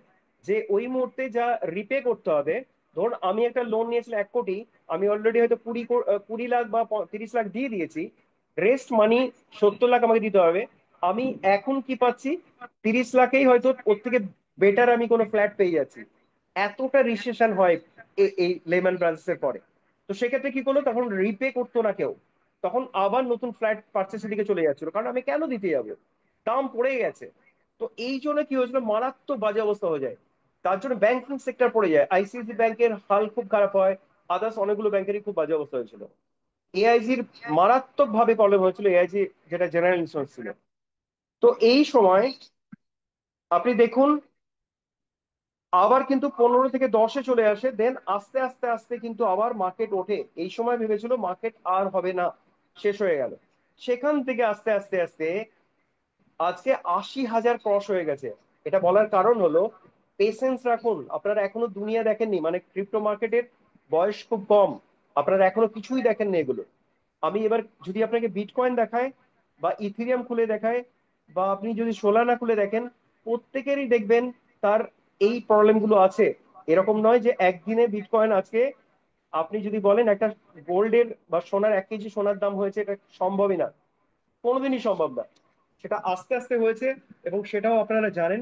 যে ওই মুহূর্তে যা রিপে করতে হবে, ধরুন আমি একটা লোন নিয়েছিলাম 1 কোটি, আমি অলরেডি হয়তো 20 লাখ বা 30 লাখ দিয়ে দিয়েছি, রেস্ট মানি 70 লাখ আমাকে দিতে হবে। আমি এখন কি পাচ্ছি, 30 লাখেই হয়তো ওর থেকে বেটার আমি কোনো ফ্ল্যাট পেয়ে যাচ্ছি। এতটা রিসেশন হয় এই লেমন ব্রাদার্সের পরে। তো সেক্ষেত্রে কি করলো, তখন রিপে করতো না কেউ, তখন আবার নতুন ফ্ল্যাট পার্চেসের দিকে চলে যাচ্ছিল, কারণ আমি কেন দিতে যাবো, দাম পড়ে গেছে। তো এই জন্য কি হয়েছিল, মারাত্মক বাজে অবস্থা হয়ে যায়, তার জন্য ব্যাংকিং সেক্টর পড়ে যায়, আইসিআইসি ব্যাংকের হাল খুব খারাপ হয়, আদার্স অনেকগুলো ব্যাংকেরই খুব বাজে অবস্থা হয়েছিল। এআইজির মারাত্মক ভাবে প্রবলেম হয়েছিল, এআইজি যেটা জেনারেল ইন্স্যুরেন্স ছিল। তো এই সময় আপনি দেখুন আবার কিন্তু 15 থেকে 10-এ চলে আসে, দেন আস্তে আস্তে আস্তে কিন্তু আবার মার্কেট ওঠে। এই সময় ভেবেছিল মার্কেট আর হবে না, শেষ হয়ে গেল। সেখান থেকে আস্তে আস্তে আস্তে আজকে 80,000 ক্রস হয়ে গেছে। এটা বলার কারণ হলো, পেশেন্স রাখুন, আপনারা এখনো দুনিয়া দেখেননি, মানে ক্রিপ্টো মার্কেটের বয়স খুব কম, আপনারা এখনো কিছুই দেখেননি এগুলো। আমি এবার যদি আপনাকে বিটকয়েন দেখায় বা ইথিরিয়াম খুলে দেখায়, বা আপনি যদি সোলানা খুলে দেখেন, প্রত্যেকেরই দেখবেন তার এই প্রবলেম গুলো আছে। এরকম নয় যে একদিনে বিটকয়েন আজকে, আপনি যদি বলেন একটা গোল্ডের বা সোনার 1 কেজি সোনার দাম হয়েছে, এটা সম্ভবই না, কোনোদিনই সম্ভব না। সেটা আস্তে আস্তে হয়েছে, এবং সেটাও আপনারা জানেন।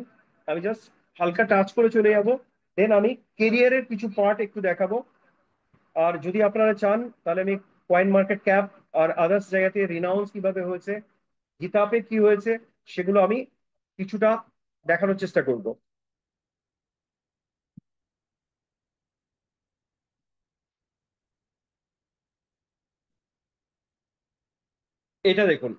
আমি জাস্ট হালকা টাচ করে চলে যাব, দেন আমি কেরিয়ারের কিছু পার্ট একটু দেখাবো। আর যদি আপনারা চান তাহলে আমি কয়েন মার্কেট ক্যাপ আর আদার্স জায়গাতে রিনাউন্স কিভাবে হয়েছে, গিতাপে কি হয়েছে, সেগুলো আমি কিছুটা দেখানোর চেষ্টা করব। এটা দেখুন,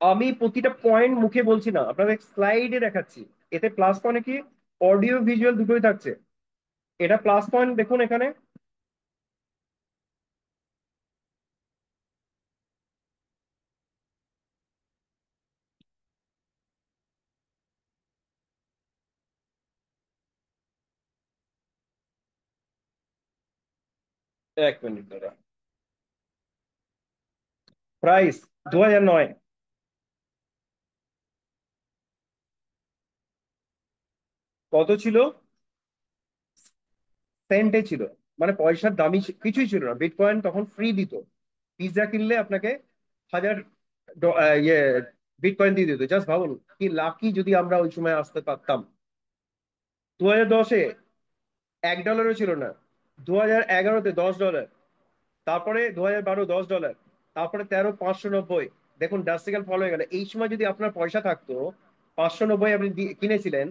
আমি প্রতিটা পয়েন্ট মুখে বলছি না, আপনাদের স্লাইডে দেখাচ্ছি। এতে প্লাস পয়েন্টে কি অডিও ভিজুয়াল দুটোই থাকছে। এটা প্লাস পয়েন্ট দেখুন এখানে। এক মিনিট দাদা। প্রাইস 2009 কত ছিল? সেন্টে ছিল, মানে পয়সার দামই কিছুই ছিল না। বিটকয়েন তখন ফ্রি দিত, পিৎজা কিনলে আপনাকে 1000 ইয়ে বিটকয়েন দিয়ে দিত। জাস্ট ভাবুন কি লাকি যদি আমরা ওই সময় আসতে পারতাম। 2010-এ $1 ছিল না, 2011-তে $10, তারপরে 2012 $10, তারপরে 13 590। দেখুন ড্রাস্টিক্যাল ফল হয়ে গেল। এই সময় যদি আপনার পয়সা থাকতো, 590 আপনি কিনেছিলেন,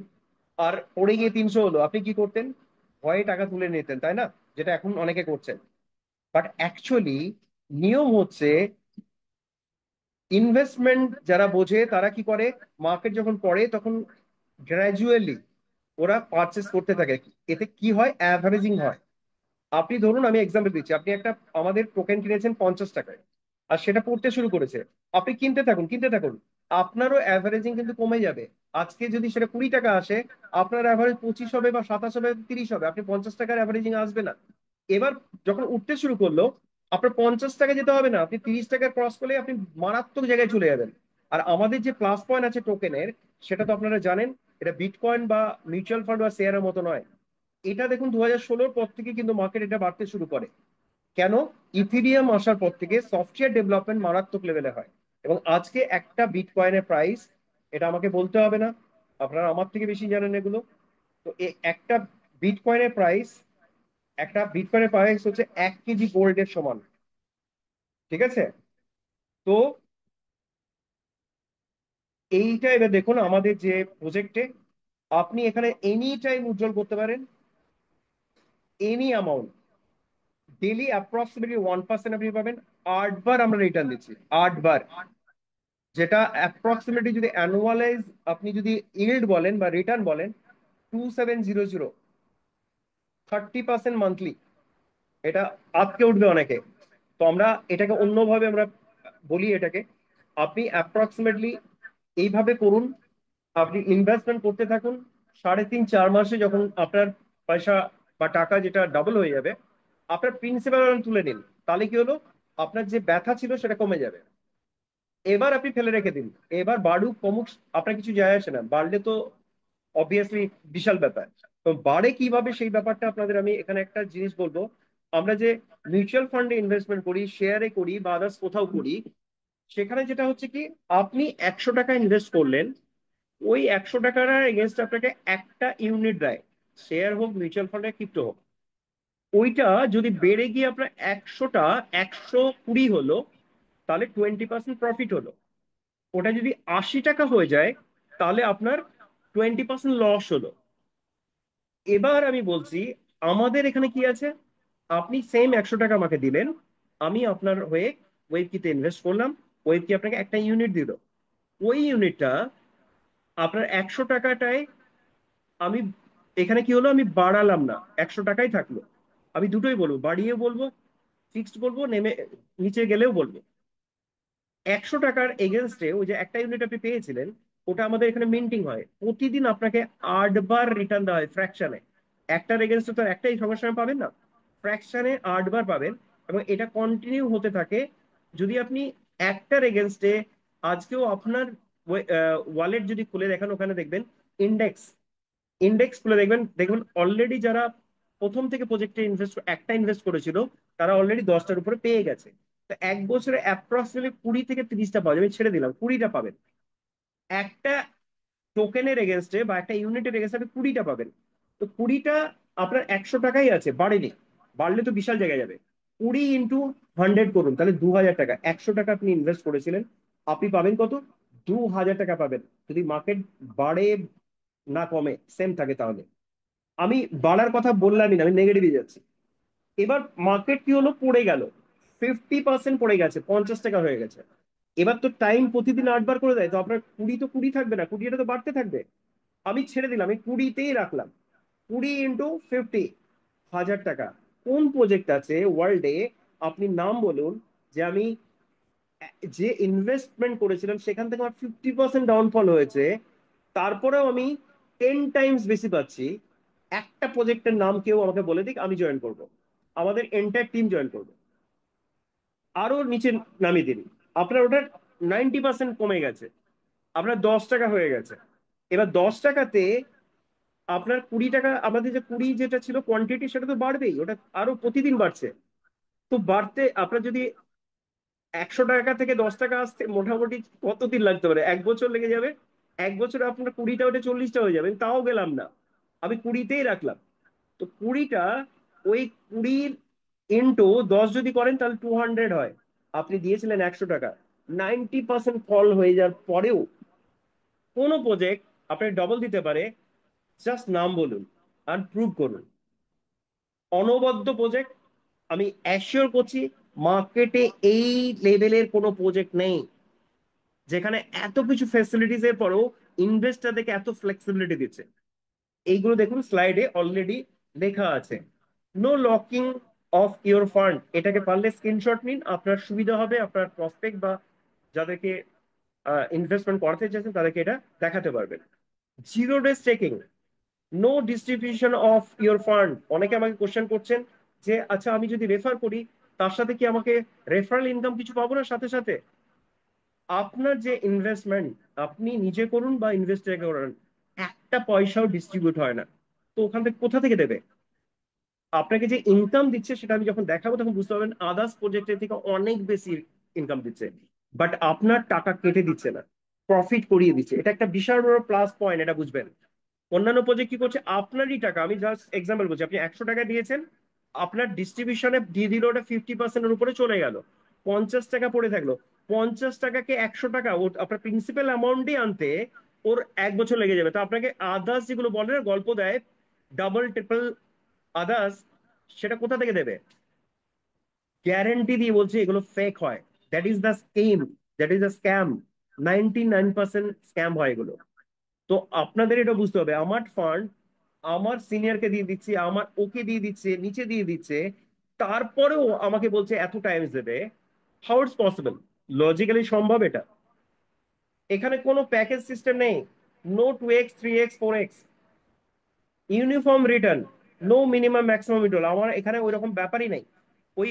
আর পড়ে গিয়ে 300 হলো, আপনি কি করতেন? ভয়ে টাকা তুলে নিতেন, তাই না? যেটা এখন অনেকে করছেন। বাট অ্যাকচুয়ালি নিয়ম হচ্ছে, ইনভেস্টমেন্ট যারা বোঝে তারা কি করে, মার্কেট যখন পড়ে তখন গ্র্যাজুয়ালি ওরা পারচেস করতে থাকে। এতে কি হয়? অ্যাভারেজিং হয়। আপনি ধরুন, আমি এক্সাম্পল দিচ্ছি, আপনি একটা আমাদের টোকেন কিনেছেন 50 টাকায়, আর সেটা পড়তে শুরু করেছে। আপনি কিনতে থাকুন কিনতে থাকুন, আপনারও অ্যাভারেজিং কিন্তু কমে যাবে। আজকে যদি সেটা 20 টাকা আসে, আপনার অ্যাভারেজ 25 হবে বা 27 হবে, 30 হবে, আপনি 50 টাকার অ্যাভারেজিং আসবে না। এবার যখন উঠতে শুরু করলো, আপনার 50 টাকা যেতে হবে না, আপনি 30 টাকা ক্রস করলে আপনি মারাত্মক জায়গায় চলে যাবেন। আর আমাদের যে প্লাস পয়েন্ট আছে টোকেনের, সেটা তো আপনারা জানেন, এটা বিটকয়েন বা মিউচুয়াল ফান্ড বা শেয়ারের মতো নয়। এটা দেখুন 2016-র পর থেকে কিন্তু মার্কেট এটা বাড়তে শুরু করে। কেন? ইথিরিয়াম আসার পর থেকে সফটওয়্যার ডেভেলপমেন্ট মারাত্মক লেভেলে হয়। এবং আজকে একটা বিটকয়েনের প্রাইস, এটা আমাকে বলতে হবে না, আপনারা আমার থেকে বেশি জানেন এগুলো। তো একটা বিটকয়েনের প্রাইস, একটা বিটকয়েনের প্রাইস হচ্ছে 1 কেজি গোল্ডের সমান। ঠিক আছে? তো এইটা এবার দেখুন আমাদের যে প্রজেক্টে, আপনি এখানে এনি টাইম উজ্জ্বল করতে পারেন এনি অ্যামাউন্ট। ডেলি অ্যাপ্রক্সিমেটলি 1% আপনি পাবেন। 8 বার আমরা রিটার্ন দিচ্ছি, 8 বার। যেটা অ্যাপ্রক্সিমেটলি যদি অ্যানুয়ালাইজ আপনি যদি ইল্ড বলেন বা রিটার্ন বলেন, 2700, 30% মান্থলি। এটা আজকে উঠবে অনেকে। তো আমরা এটাকে অন্যভাবে আমরা বলি এটাকে, আপনি অ্যাপ্রক্সিমেটলি এইভাবে করুন। আপনি ইনভেস্টমেন্ট করতে থাকুন, 3.5 4 মাসে যখন আপনার পয়সা বা টাকা যেটা ডাবল হয়ে যাবে, আপনার প্রিন্সিপাল তুলে নিন। তাহলে কি হলো? আপনার যে ব্যথা ছিল সেটা কমে যাবে। এবার আপনি ফেলে রেখে দিন, এবার বাড়ুক কমুক আপনার কিছু যায় আসে না। বাড়লে তো অবভিয়াসলি বিশাল ব্যাপার। তো বাড়ে কিভাবে সেই ব্যাপারটা আপনাদের আমি এখানে একটা জিনিস বলবো। আমরা যে মিউচুয়াল ফান্ডে ইনভেস্টমেন্ট করি, শেয়ারে করি বা আদার্স কোথাও করি, সেখানে যেটা হচ্ছে কি, আপনি 100 টাকা ইনভেস্ট করলেন, ওই 100 টাকার এগেনস্ট আপনাকে একটা ইউনিট দেয়। শেয়ার হোক, মিউচুয়াল ফান্ডে, ক্রিপ্টো হোক। ওইটা যদি বেড়ে গিয়ে আপনার 100টা 120 হলো, তাহলে 20% প্রফিট হলো। ওটা যদি 80 টাকা হয়ে যায়, তাহলে আপনার 20% লস হলো। এবার আমি বলছি, আমাদের এখানে কি আছে, আপনি সেম 100 টাকা আমাকে দিলেন, আমি আপনার হয়ে ওয়েব কিতে ইনভেস্ট করলাম, ওয়েব কি আপনাকে একটা ইউনিট দিল। ওই ইউনিটটা আপনার 100 টাকাটায়, আমি এখানে কি হলো, আমি বাড়ালাম না, 100 টাকাই থাকলো। আমি দুটোই বলবো, বাড়িয়ে বলবো, ফিক্সড বলবো, নেমে নিচে গেলেও বলবো। 100 টাকার এগেনস্টে ওই যে একটা ইউনিট আপনি পেয়েছিলেন, ওটা আমাদের এখানে মিন্টিং হয় প্রতিদিন, আপনাকে 8 বার রিটার্ন দেওয়া হয় ফ্র্যাকশনে। একটার এগেনস্টে তো একটাই সঙ্গে সঙ্গে পাবেন না, ফ্র্যাকশনে 8 বার পাবেন। এবং এটা কন্টিনিউ হতে থাকে। যদি আপনি একটার এগেনস্টে, আজকেও আপনার ওয়ালেট যদি খুলে দেখেন, ওখানে দেখবেন ইন্ডেক্স, ইন্ডেক্স খুলে দেখবেন, দেখবেন অলরেডি যারা প্রথম থেকে প্রজেক্টে একটা ইনভেস্ট করেছিল, তারা অলরেডি 10টার উপরে পেয়ে গেছে। তো 1 বছরে অ্যাপ্রক্সিমেটলি 20 থেকে 30টা পাওয়া যাবে, ছেড়ে দিলাম 20টা পাবেন। একটা টোকেনের এগেনস্টে বা একটা ইউনিটের এগেনস্টে আপনি 20টা পাবেন। তো 20টা আপনার 100 টাকাই আছে, বাড়েনি। বাড়লে তো বিশাল জায়গায় যাবে। 20 × 100 করুন, তাহলে 2000 টাকা। 100 টাকা আপনি ইনভেস্ট করেছিলেন, আপনি পাবেন কত? 2,000 টাকা পাবেন যদি মার্কেট বাড়ে না কমে সেম থাকে তাহলে। আমি বাড়ার কথা বললামই না, আমি নেগেটিভে যাচ্ছি। এবার মার্কেট কি হলো, পড়ে গেল, 50% পড়ে গেছে, 50 টাকা হয়ে গেছে। এবার তো টাইম প্রতিদিন 8 বার করে দেয়, তো আপনার 20 তো 20 থাকবে না, 20 এটা তো বাড়তে থাকবে। আমি ছেড়ে দিলাম, আমি 20তেই রাখলাম। 20 × 50, 1,000 টাকা। কোন প্রজেক্ট আছে ওয়ার্ল্ডে, আপনি নাম বলুন, যে আমি যে ইনভেস্টমেন্ট করেছিলাম সেখান থেকে আমার 50% ডাউনফল হয়েছে, তারপরেও আমি 10 টাইমস বেশি পাচ্ছি। একটা প্রজেক্টের নাম কেউ আমাকে বলে দিক, আমি জয়েন করব, আমাদের এন্টায়ার টিম জয়েন করবে। আরো নিচে নামিয়ে দিন, আপনার ওটা 90% কমে গেছে, আপনার 10 টাকা হয়ে গেছে। এবার 10 টাকাতে আপনার 20 টাকা, আমাদের যে 20 যেটা ছিল কোয়ান্টিটি, সেটা তো বাড়বেই, ওটা আরো প্রতিদিন বাড়ছে। তো বাড়তে আপনার যদি 100 টাকা থেকে 10 টাকা আসতে মোটামুটি কতদিন লাগতে পারে, 1 বছর লেগে যাবে। 1 বছরে আপনার 20টা ওটা 40টা হয়ে যাবে, আমি তাও গেলাম না, আমি 20তেই রাখলাম। তো 20টা, ওই 20 × 10 যদি করেন তাহলে 200 হয়। আপনি দিয়েছিলেন 100 টাকা, 90% ফল হয়ে যাওয়ার পরেও কোনো প্রজেক্ট আপনার ডবল দিতে পারে, জাস্ট নাম বলুন আর প্রুভ করুন। অনবদ্য প্রজেক্ট, আমি অ্যাসিওর করছি মার্কেটে এই লেভেলের কোনো প্রজেক্ট নেই যেখানে এত কিছু ফ্যাসিলিটিস এর পরেও ইনভেস্টরদেরকে এত ফ্লেক্সিবিলিটি দিচ্ছে। এইগুলো দেখুন স্লাইডে অলরেডি লেখা আছে। No locking of your fund, এটাকে পারলে স্ক্রিনশট নিন, আপনার সুবিধা হবে, আপনার প্রসপেক্ট বা যাদেরকে ইনভেস্টমেন্ট করাতে চাইছেন তাদেরকে এটা দেখাতে পারবেন। Zero days checking, no distribution of your fund. অনেকে আমাকে কোশ্চেন করছেন যে আচ্ছা আমি যদি রেফার করি তার সাথে কি আমাকে রেফারেল ইনকাম কিছু পাবো না সাথে সাথে? আপনার যে ইনভেস্টমেন্ট আপনি নিজে করুন বা ইনভেস্টর করুন, একটা পয়সাও ডিস্ট্রিবিউট হয় না, তো ওখান থেকে কোথা থেকে দেবে? আপনাকে যে ইনকাম দিচ্ছে সেটা আমি যখন দেখাবো তখন বুঝতে পারবেন আদার্স প্রজেক্টের থেকে অনেক বেশি ইনকাম দিচ্ছে, বাট আপনার টাকা কেটে দিচ্ছে না, প্রফিট করিয়ে দিচ্ছে। এটা একটা বিশাল বড় প্লাস পয়েন্ট, এটা বুঝবেন। অন্যান্য প্রজেক্ট কি করছে, আপনারই টাকা, আমি জাস্ট এক্সাম্পল বলছি, আপনি 100 টাকা দিয়েছেন, আপনার ডিস্ট্রিবিউশনে দিয়ে দিল ওটা 50%-এর উপরে চলে গেল, 50 টাকা পড়ে থাকলো। 50 টাকাকে 100 টাকা ওর আপনার প্রিন্সিপাল অ্যামাউন্টই আনতে ওর 1 বছর লেগে যাবে। তো আপনাকে আদার্স যেগুলো বলে না, গল্প দেয় ডাবল ট্রিপল আদার্স, সেটা কোথা থেকে দেবে? গ্যারেন্টি দিয়ে বলছে এগুলো ফেক হয়। That is the scheme, that is the scam. 99% scam হয় এগুলো। তো আপনাদের এটা বুঝতে হবে, আমার ফান্ড আমার সিনিয়রকে দিয়ে দিচ্ছে, আমার ওকে দিয়ে দিচ্ছে, নিচে দিয়ে দিচ্ছে, তারপরেও আমাকে বলছে এত টাইমস দেবে। How it's possible? লজিক্যালি সম্ভব এটা? এখানে কোনো প্যাকেজ সিস্টেম নেই। No 2x 3x 4x, uniform return, no minimum maximum withdrawal. আমার এখানে ওই রকম ব্যাপারই নাই ওই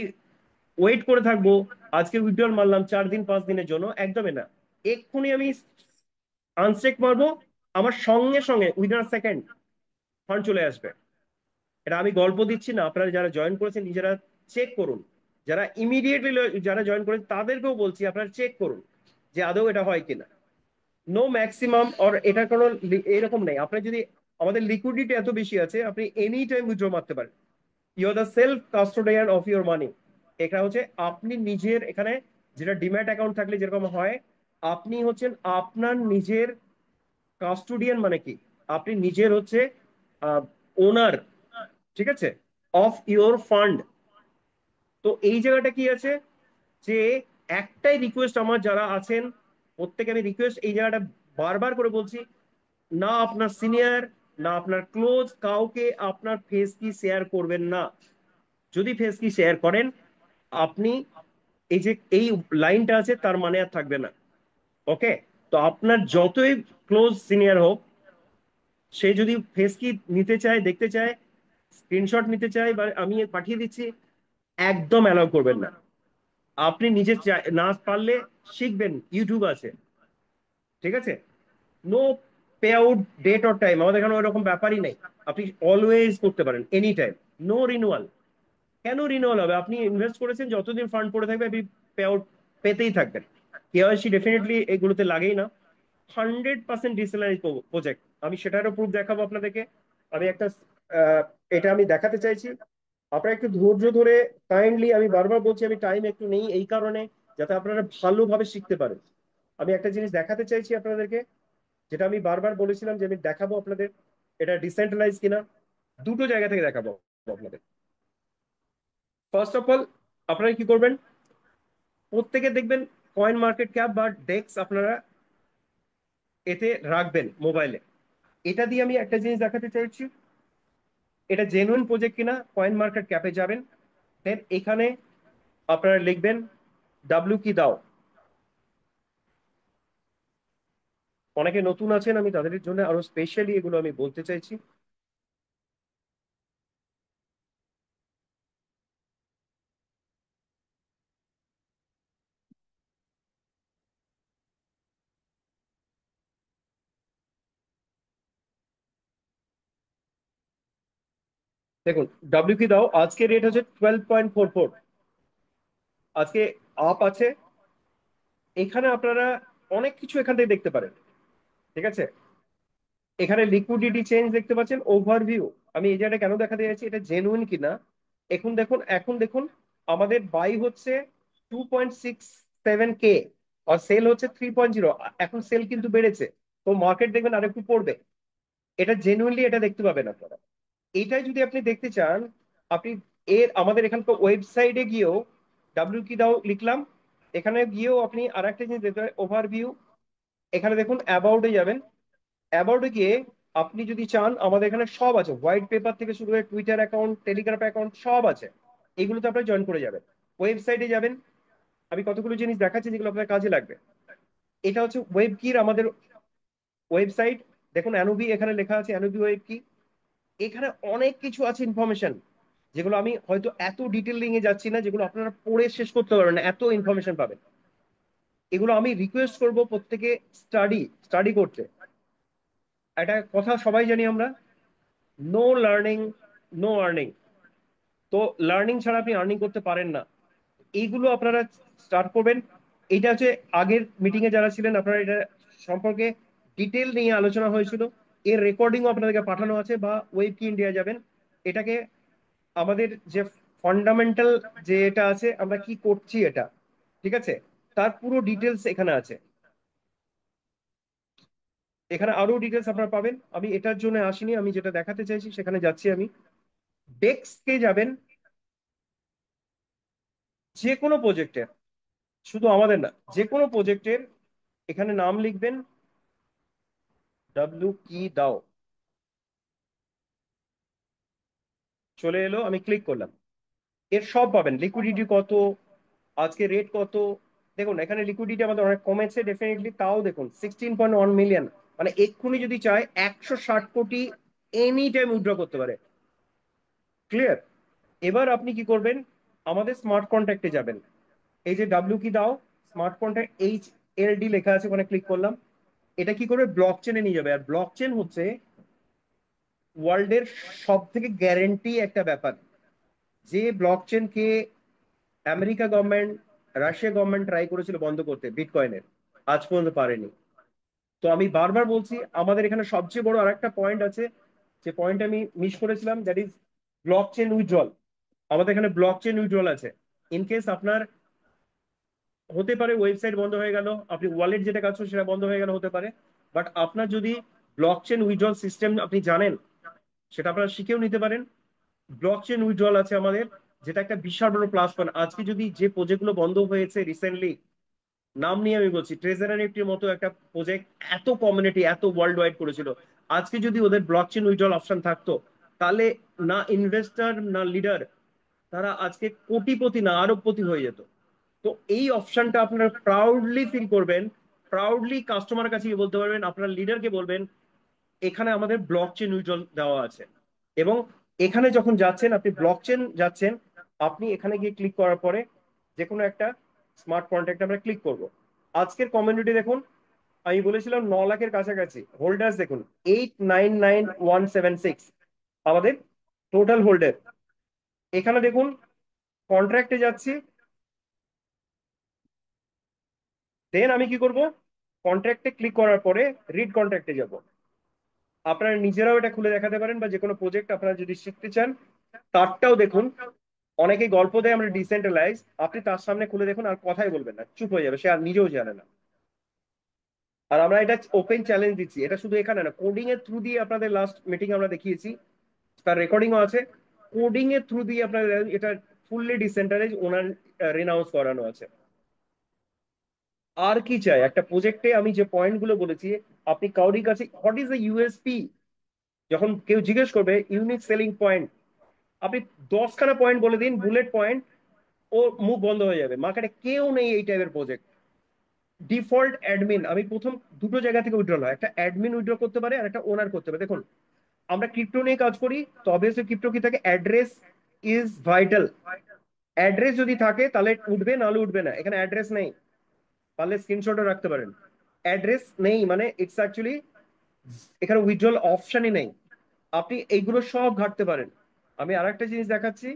ওয়েট করে থাকবো আজকে উইথড্রল মারলাম 4 দিন 5 দিনের জন্য, একদমই না। এক্ষুনি আমি আনস্টেক মারবো, আমার সঙ্গে সঙ্গে উইদিন সেকেন্ড ফান্ড চলে আসবে। এটা আমি গল্প দিচ্ছি না, আপনারা যারা জয়েন করেছেন নিজেরা চেক করুন। যারা ইমিডিয়েটলি যারা জয়েন করেছেন তাদেরকেও বলছি আপনারা চেক করুন যে আদৌ এটা হয় কিনা। নো ম্যাক্সিমাম অর এটার কোনো এরকম নেই। আপনার যদি, আমাদের লিকুইডিটি এত বেশি আছে, আপনি এনি টাইম উইথড্র মারতে পারেন। You are the self custodian of your money. এটা হচ্ছে আপনি নিজের, এখানে যেটা ডিম্যাট অ্যাকাউন্ট থাকলে যেরকম হয়, আপনি হচ্ছেন আপনার নিজের কাস্টোডিয়ান। মানে কি, আপনি নিজের হচ্ছে ওনার, ঠিক আছে, অফ ইওর ফান্ড। তো এই জায়গাটা কি আছে, যে একটাই রিকোয়েস্ট আমার যারা আছেন প্রত্যেকে, আমি রিকোয়েস্ট এই জায়গাটা বারবার করে বলছি, না আপনার সিনিয়র না আপনার ক্লোজ কাউকে আপনার ফেস কি শেয়ার করবেন না। যদি ফেস কি শেয়ার করেন, আপনি এই যে এই লাইনটা আছে তার মানে আর থাকবে না। ওকে, তো আপনার যতই ক্লোজ সিনিয়র হোক, সে যদি ফেস কি নিতে চায়, দেখতে চায়, স্ক্রিনশট নিতে চায় বা আমি পাঠিয়ে দিচ্ছি, একদম অ্যালাউ করবেন না। আপনি নিজে না পারলে শিখবেন, ইউটিউব আছে, ঠিক আছে। No pay out date or time, আমাদের এখানে ওইরকম ব্যাপারই নেই। আপনি অলওয়েজ করতে পারেন, এনি টাইম। নো রিনিউয়াল, কেন রিনিউয়াল হবে? আপনি ইনভেস্ট করেছেন, যতদিন ফান্ড পড়ে থাকবে আপনি পে আউট পেতেই থাকবেন। কেওয়াইসি ডেফিনেটলি এগুলোতে লাগেই না। 100% ডিসেলারি প্রজেক্ট, আমি সেটারও প্রুফ দেখাবো আপনাদেরকে। আমি একটা এটা আমি দেখাতে চাইছি, আপনারা একটু ধৈর্য ধরে, কাইন্ডলি, আমি বারবার বলছি আমি টাইম একটু নেই এই কারণে যাতে আপনারা ভালোভাবে শিখতে পারেন। আমি একটা জিনিস দেখাতে চাইছি আপনাদেরকে, যেটা আমি বারবার বলেছিলাম যে আমি দেখাবো আপনাদের এটা ডিসেন্ট্রালাইজ কিনা। দুটো জায়গা থেকে দেখাবো আপনাদের। ফার্স্ট অফ অল, আপনারা কি করবেন, প্রত্যেকে দেখবেন কয়েন মার্কেট ক্যাপ বা ডেক্স আপনারা এতে রাখবেন মোবাইলে। এটা দিয়ে আমি একটা জিনিস দেখাতে চাইছি, এটা জেনুইন প্রজেক্ট কিনা। কয়েন মার্কেট ক্যাপে যাবেন, দেন এখানে আপনারা লিখবেন ডাব্লিউ কি দাও। অনেকে নতুন আছেন, আমি তাদের জন্য আরো স্পেশালি এগুলো আমি বলতে চাইছি। দেখুন, ডাব্লিউ কি দাও আজকে রেট হচ্ছে 12.44, আজকে আপ আছে। এখানে আপনারা অনেক কিছু এখান থেকে দেখতে পারেন, ঠিক আছে। এখানে লিকুইডিটি চেঞ্জ দেখতে পাচ্ছেন, ওভারভিউ। আমি এই জায়গাটা কেন দেখাতে যাচ্ছি, এটা জেনুইন কিনা। এখন দেখুন আমাদের বাই হচ্ছে 2.67K আর সেল হচ্ছে 3.0। এখন সেল কিন্তু বেড়েছে, তো মার্কেট দেখবেন আরেকটু পড়বে। এটা জেনুইনলি এটা দেখতে পাবেন আপনারা। এইটাই যদি আপনি দেখতে চান, আপনি আমাদের এখানকার ওয়েবসাইটে গিয়েও ডাব্লিউ কি দাও লিখলাম, এখানে গিয়েও আপনি আর একটা জিনিস দেখতে পারেন, ওভারভিউ। এখানে দেখুন অ্যাবাউটে যাবেন, অ্যাবাউটে গিয়ে আপনি যদি চান আমাদের এখানে সব আছে, হোয়াইট পেপার থেকে শুরু করে টুইটার অ্যাকাউন্ট, টেলিগ্রাম অ্যাকাউন্ট সব আছে। এগুলোতে আপনারা জয়েন করে যাবেন। ওয়েবসাইটে যাবেন, আমি কতগুলো জিনিস দেখাচ্ছি যেগুলো আপনার কাজে লাগবে। এটা হচ্ছে ওয়েব কির আমাদের ওয়েবসাইট। দেখুন অ্যানুবি এখানে লেখা আছে, অ্যানুবি ওয়েব কি। এখানে অনেক কিছু আছে ইনফরমেশন, যেগুলো আমি হয়তো এত ডিটেলিং এ যাচ্ছি না, যেগুলো আপনারা পড়ে শেষ করতে পারবেন না, এত ইনফরমেশন পাবেন। এগুলো আমি রিকোয়েস্ট করব প্রত্যেকে স্টাডি স্টাডি করতে। একটা কথা সবাই জানি আমরা, নো লার্নিং নো আর্নিং। তো লার্নিং ছাড়া আপনি আর্নিং করতে পারেন না। এইগুলো আপনারা স্টার্ট করবেন। এটা হচ্ছে আগের মিটিং এ যারা ছিলেন আপনারা এটা সম্পর্কে ডিটেল নিয়ে আলোচনা হয়েছিল। এর রেকর্ডিংও আপনাদেরকে পাঠানো আছে, বা ওয়েব কি ইন্ডিয়া যাবেন, এটাকে আমাদের যে ফান্ডামেন্টাল যে এটা আছে আমরা কি করছি এটা, ঠিক আছে, তার পুরো ডিটেলস এখানে আছে। এখানে আরো ডিটেলস আপনারা পাবেন। আমি এটার জন্য আসিনি, আমি যেটা দেখাতে চাইছি সেখানে যাচ্ছি আমি। ডেস্কে যাবেন, যে কোনো প্রজেক্টের, শুধু আমাদের না, যে কোনো প্রজেক্টের এখানে নাম লিখবেন ডাব্লিউ কি দাও। চলে এলো, আমি ক্লিক করলাম, এর সব পাবেন, লিকুইডিটি কত, আজকে রেট কত। দেখুন এখানে লিকুইডিটি আমাদের অনেক কমেছে ডেফিনেটলি, তাও দেখুন 16.1 মিলিয়ন, মানে এক্ষুনি যদি চায় 160 কোটি এনি টাইম উইথড্র করতে পারে। ক্লিয়ার। এবার আপনি কি করবেন, আমাদের স্মার্ট কন্ট্রাক্টে যাবেন। এই যে ডাব্লিউ কি দাও স্মার্ট কন্ট্রাক্ট HLD লেখা আছে, ওখানে ক্লিক করলাম। এটা কি করবে, ব্লক চেনে নিয়ে যাবে। আর ব্লক চেন হচ্ছে ওয়ার্ল্ডের সব থেকে গ্যারেন্টি একটা ব্যাপার। যে ব্লক চেনকে America government, Russia government try করেছিল বন্ধ করতে বিটকয়েনের, আজ পর্যন্ত পারেনি। তো আমি বারবার বলছি, আমাদের এখানে সবচেয়ে বড় আরেকটা পয়েন্ট আছে, যে পয়েন্ট আমি মিস করেছিলাম, that is block chain withdrawal. আমাদের এখানে ব্লক চেন উইথড্রল আছে। ইন কেস আপনার হতে পারে ওয়েবসাইট বন্ধ হয়ে গেল, আপনি ওয়ালেট যেটা কাজ সেটা বন্ধ হয়ে গেল, হতে পারে। বাট আপনার যদি ব্লক চেন উইথড্রল সিস্টেম আপনি জানেন, সেটা আপনারা শিখেও নিতে পারেন। ব্লক চেন উইথড্রল আছে আমাদের, যেটা একটা বিশাল বড় প্লাস পয়েন্ট। আজকে যদি যে প্রজেক্টগুলো বন্ধ হয়েছে রিসেন্টলি, নাম নিয়ে আমি বলছি, ট্রেজার নিফটির মতো একটা প্রজেক্ট এত কমিউনিটি এত ওয়ার্ল্ড ওয়াইড করেছিল, আজকে যদি ওদের ব্লক চেন উইথড্রল অপশন থাকতো, তাহলে না ইনভেস্টর না লিডার, তারা আজকে কোটিপতি না আরবপতি হয়ে যেত। তো এই অপশনটা আপনারা প্রাউডলি ফিল করবেন, প্রাউডলি কাস্টমার কাছে গিয়ে বলতে পারবেন, আপনার লিডারকে বলবেন এখানে আমাদের ব্লক চেন উইথড্রল দেওয়া আছে। এবং এখানে যখন যাচ্ছেন, আপনি ব্লক চেন যাচ্ছেন, আপনি এখানে গিয়ে ক্লিক করার পরে যে কোনো একটা স্মার্ট কন্ট্রাক্ট আমরা ক্লিক করব। আজকের কমিউনিটি দেখুন, আমি বলেছিলাম 9 লাখের কাছাকাছি হোল্ডার্স, দেখুন 899176 আমাদের টোটাল হোল্ডার। এখানে দেখুন কন্ট্রাক্টে যাচ্ছি, দেন আমি কি করব, কন্ট্রাক্টে ক্লিক করার পরে রিড কন্ট্রাক্টে যাব। আপনারা নিজেরাও এটা খুলে দেখাতে পারেন, বা যে কোনো প্রজেক্ট আপনারা যদি শিখতে চান তারটাও দেখুন। অনেকে গল্প দেয় আমরা ডিসেন্ট্রালাইজ, আপনি তার সামনে খুলে দেখুন আর কথাই বলবেন না, চুপ হয়ে যাবে, সে আর নিজেও জানে না। আর আমরা এটা ওপেন চ্যালেঞ্জ দিচ্ছি, এটা শুধু এখানে না, কোডিং এর থ্রু দিয়ে আপনাদের লাস্ট মিটিং আমরা দেখিয়েছি, তার রেকর্ডিংও আছে। কোডিং এর থ্রু দিয়ে আপনাদের এটা ফুললি ডিসেন্ট্রালাইজ ওনার রিনাউন্স করানো আছে। আর কি চাই একটা প্রজেক্টে? আমি যে পয়েন্ট গুলো বলেছি, আপনি কাউরির কাছে হোয়াট ইজ দ্য ইউএসপি, যখন কেউ জিজ্ঞেস করবে ইউনিক সেলিং পয়েন্ট, আপনি 10খানা পয়েন্ট বলে দিন, বুলেট পয়েন্ট, ও মুখ বন্ধ হয়ে যাবে। মার্কেটে কেউ নেই এই টাইপের প্রজেক্ট। ডিফল্ট অ্যাডমিন, আমি প্রথম দুটো জায়গা থেকে উইথড্রল হয়, একটা অ্যাডমিন উইথড্র করতে পারে আর একটা ওনার করতে পারে। দেখুন, আমরা ক্রিপ্টো নিয়ে কাজ করি, তো অবভিয়াসলি ক্রিপ্টো কি থাকে, অ্যাড্রেস ইজ ভাইটাল। অ্যাড্রেস যদি থাকে তাহলে উঠবে, নাহলে উঠবে না। এখানে অ্যাড্রেস নেই, পারলে স্ক্রিনশটও রাখতে পারেন। অ্যাড্রেস নেই মানে ইটস অ্যাকচুয়ালি এখানে উইথড্রল অপশনই নেই। আপনি এইগুলো সব ঘাটতে পারেন। আমি আর একটা জিনিস দেখাচ্ছি,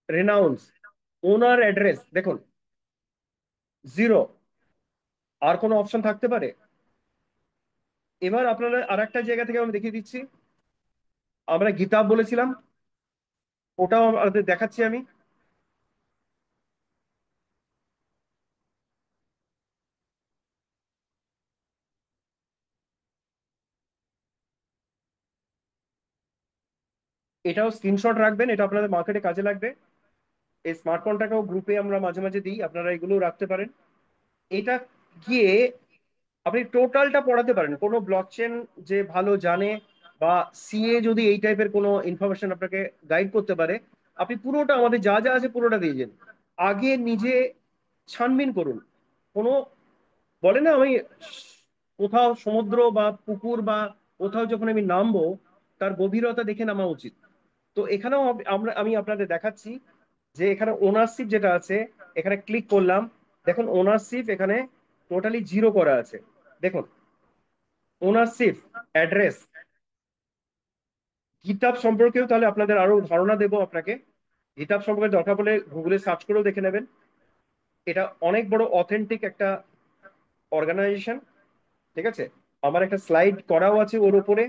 রেনাউন্স ওনার অ্যাড্রেস দেখুন, জিরো। আর কোনো অপশন থাকতে পারে? এবার আপনারা আর একটা জায়গা থেকে আমি দেখিয়ে দিচ্ছি, আমরা গিতাব বলেছিলাম, ওটাও আপনাদের দেখাচ্ছি আমি। এটাও স্ক্রিনশট রাখবেন, এটা আপনাদের মার্কেটে কাজে লাগবে। এই স্মার্ট কন্ট্রাক্টও গ্রুপে আমরা মাঝে মাঝে দিই, আপনারা এগুলো রাখতে পারেন। এটা গিয়ে আপনি টোটালটা পড়াতে পারেন। কোনো ব্লকচেন যে ভালো জানে বা সিএ যদি এই টাইপের কোনো ইনফরমেশন আপনাকে গাইড করতে পারে, আপনি পুরোটা আমাদের যা যা আছে পুরোটা দিয়ে যান। আগে নিজে ছানবিন করুন। কোনো বলে না, আমি কোথাও সমুদ্র বা পুকুর বা কোথাও যখন আমি নামবো, তার গভীরতা দেখে নামা উচিত। তো এখানেও আমি আপনাদের দেখাচ্ছি যে এখানে ওনারশিপ যেটা আছে, এখানে ক্লিক করলাম, দেখুন ওনারশিপ এখানে টোটালি জিরো করা আছে। দেখুন ওনারশিপ, অ্যাড্রেস। গিটহাব সম্পর্কেও তাহলে আপনাদের আরো ধারণা দেবো আপনাকে। গিটহাব সম্পর্কে দরকার পড়লে গুগলে সার্চ করেও দেখে নেবেন। এটা অনেক বড় অথেন্টিক একটা অর্গানাইজেশন, ঠিক আছে। আমার একটা স্লাইড করাও আছে ওর উপরে,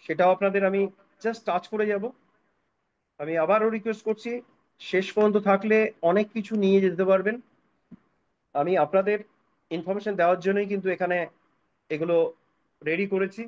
সেটাও আপনাদের আমি জাস্ট টাচ করে যাব। আমি আবারও রিকোয়েস্ট করছি, শেষ পর্যন্ত থাকলে অনেক কিছু নিয়ে যেতে পারবেন। আমি আপনাদের ইনফরমেশন দেওয়ার জন্যই কিন্তু এখানে এগুলো রেডি করেছি।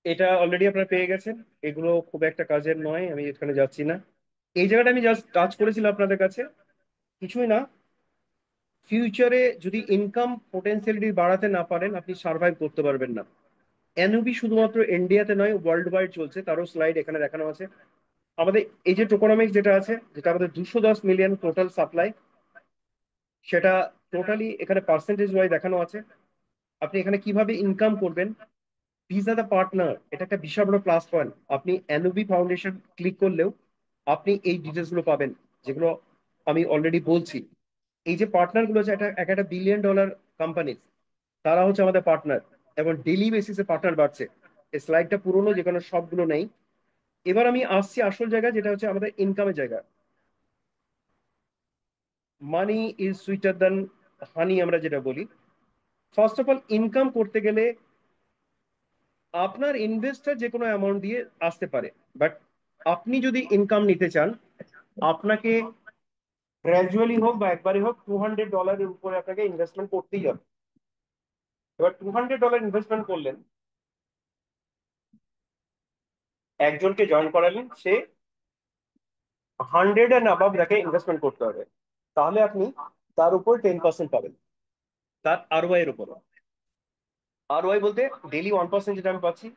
এটা অলরেডি আপনারা পেয়ে গেছেন। এগুলো খুব একটা কাজের নয়, আমি এখানে যাচ্ছি না। এই জায়গাটা আমি জাস্ট টাচ করেছিলাম আপনাদের কাছে, কিছুই না। ফিউচারে যদি ইনকাম পোটেনশিয়ালিটি বাড়াতে না পারেন, আপনি সার্ভাইভ করতে পারবেন না। এনওবি শুধুমাত্র ইন্ডিয়াতে নয়, ওয়ার্ল্ড ওয়াইড চলছে, তারও স্লাইড এখানে দেখানো আছে। আমাদের এই যে টোকোনমিক্স যেটা আছে, যেটা আমাদের 210 মিলিয়ন টোটাল সাপ্লাই, সেটা টোটালি এখানে পার্সেন্টেজ ওয়াইজ দেখানো আছে। আপনি এখানে কিভাবে ইনকাম করবেন, দিস আর দ্য পার্টনার, এটা একটা বিশাল বড় প্লাস পয়েন্ট। আপনি এনওবি ফাউন্ডেশন ক্লিক করলেও আপনি এই ডিটেলস গুলো পাবেন, যেগুলো আমি অলরেডি বলছি। এই যে পার্টনার গুলো আছে, একটা এক একটা $1 বিলিয়ন কোম্পানি, তারা হচ্ছে আমাদের পার্টনার, এবং ডেইলি বেসিসে পার্টনার বাড়ছে। এই স্লাইডটা পুরোনো, যেখানে সবগুলো নেই। এবার আমি আসছি আসল জায়গা, যেটা হচ্ছে আমাদের ইনকামের জায়গা। মানি ইজ সুইটার দ্যান হানি, আমরা যেটা বলি। ফার্স্ট অফ অল, ইনকাম করতে গেলে আপনার ইনভেস্টার যে কোনো অ্যামাউন্ট দিয়ে আসতে পারে, বাট আপনি যদি ইনকাম নিতে চান, আপনাকে গ্র্যাজুয়ালি হোক বা একবারই হোক $200 উপরে আপনাকে ইনভেস্টমেন্ট করতেই হবে। এবার $200 ইনভেস্টমেন্ট করলেন, একজনকে জয়েন করালেন, সে 100 এন্ড অ্যাবাভ তাকে ইনভেস্টমেন্ট করতে হবে, তাহলে আপনি তার উপর 10% পাবেন, তার আরওআই এর উপর। আরওআই বলতে ডেইলি 1% যেটা আমি পাচ্ছি,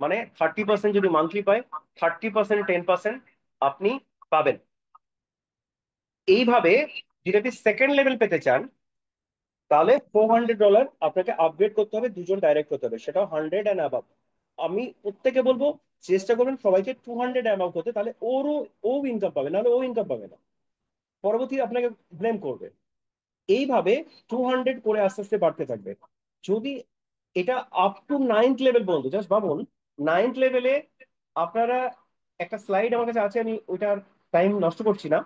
মানে 30% যদি মান্থলি পাই, 30% 10% আপনি পাবেন। এইভাবে যদি আপনি সেকেন্ড লেভেল পেতে চান, তাহলে $400 আপনাকে আপগ্রেড করতে হবে, দুজন ডাইরেক্ট করতে হবে, সেটাও 100 অ্যান্ড অ্যাবাভ। আমি প্রত্যেকে বলবো চেষ্টা করবেন সবাইকে 200 অ্যামাউন্ট করতে, তাহলে ও ইনকাম পাবে, নাহলে ও ইনকাম পাবে না, পরবর্তী আপনাকে ব্লেম করবে। এইভাবে 200 করে আস্তে আস্তে বাড়তে থাকবে। যদি এটা আপ টু 9th লেভেল পর্যন্ত, জাস্ট ভাবুন 9th লেভেলে আপনারা, একটা স্লাইড আমার কাছে আছে, আমি ওইটার টাইম নষ্ট করছি না।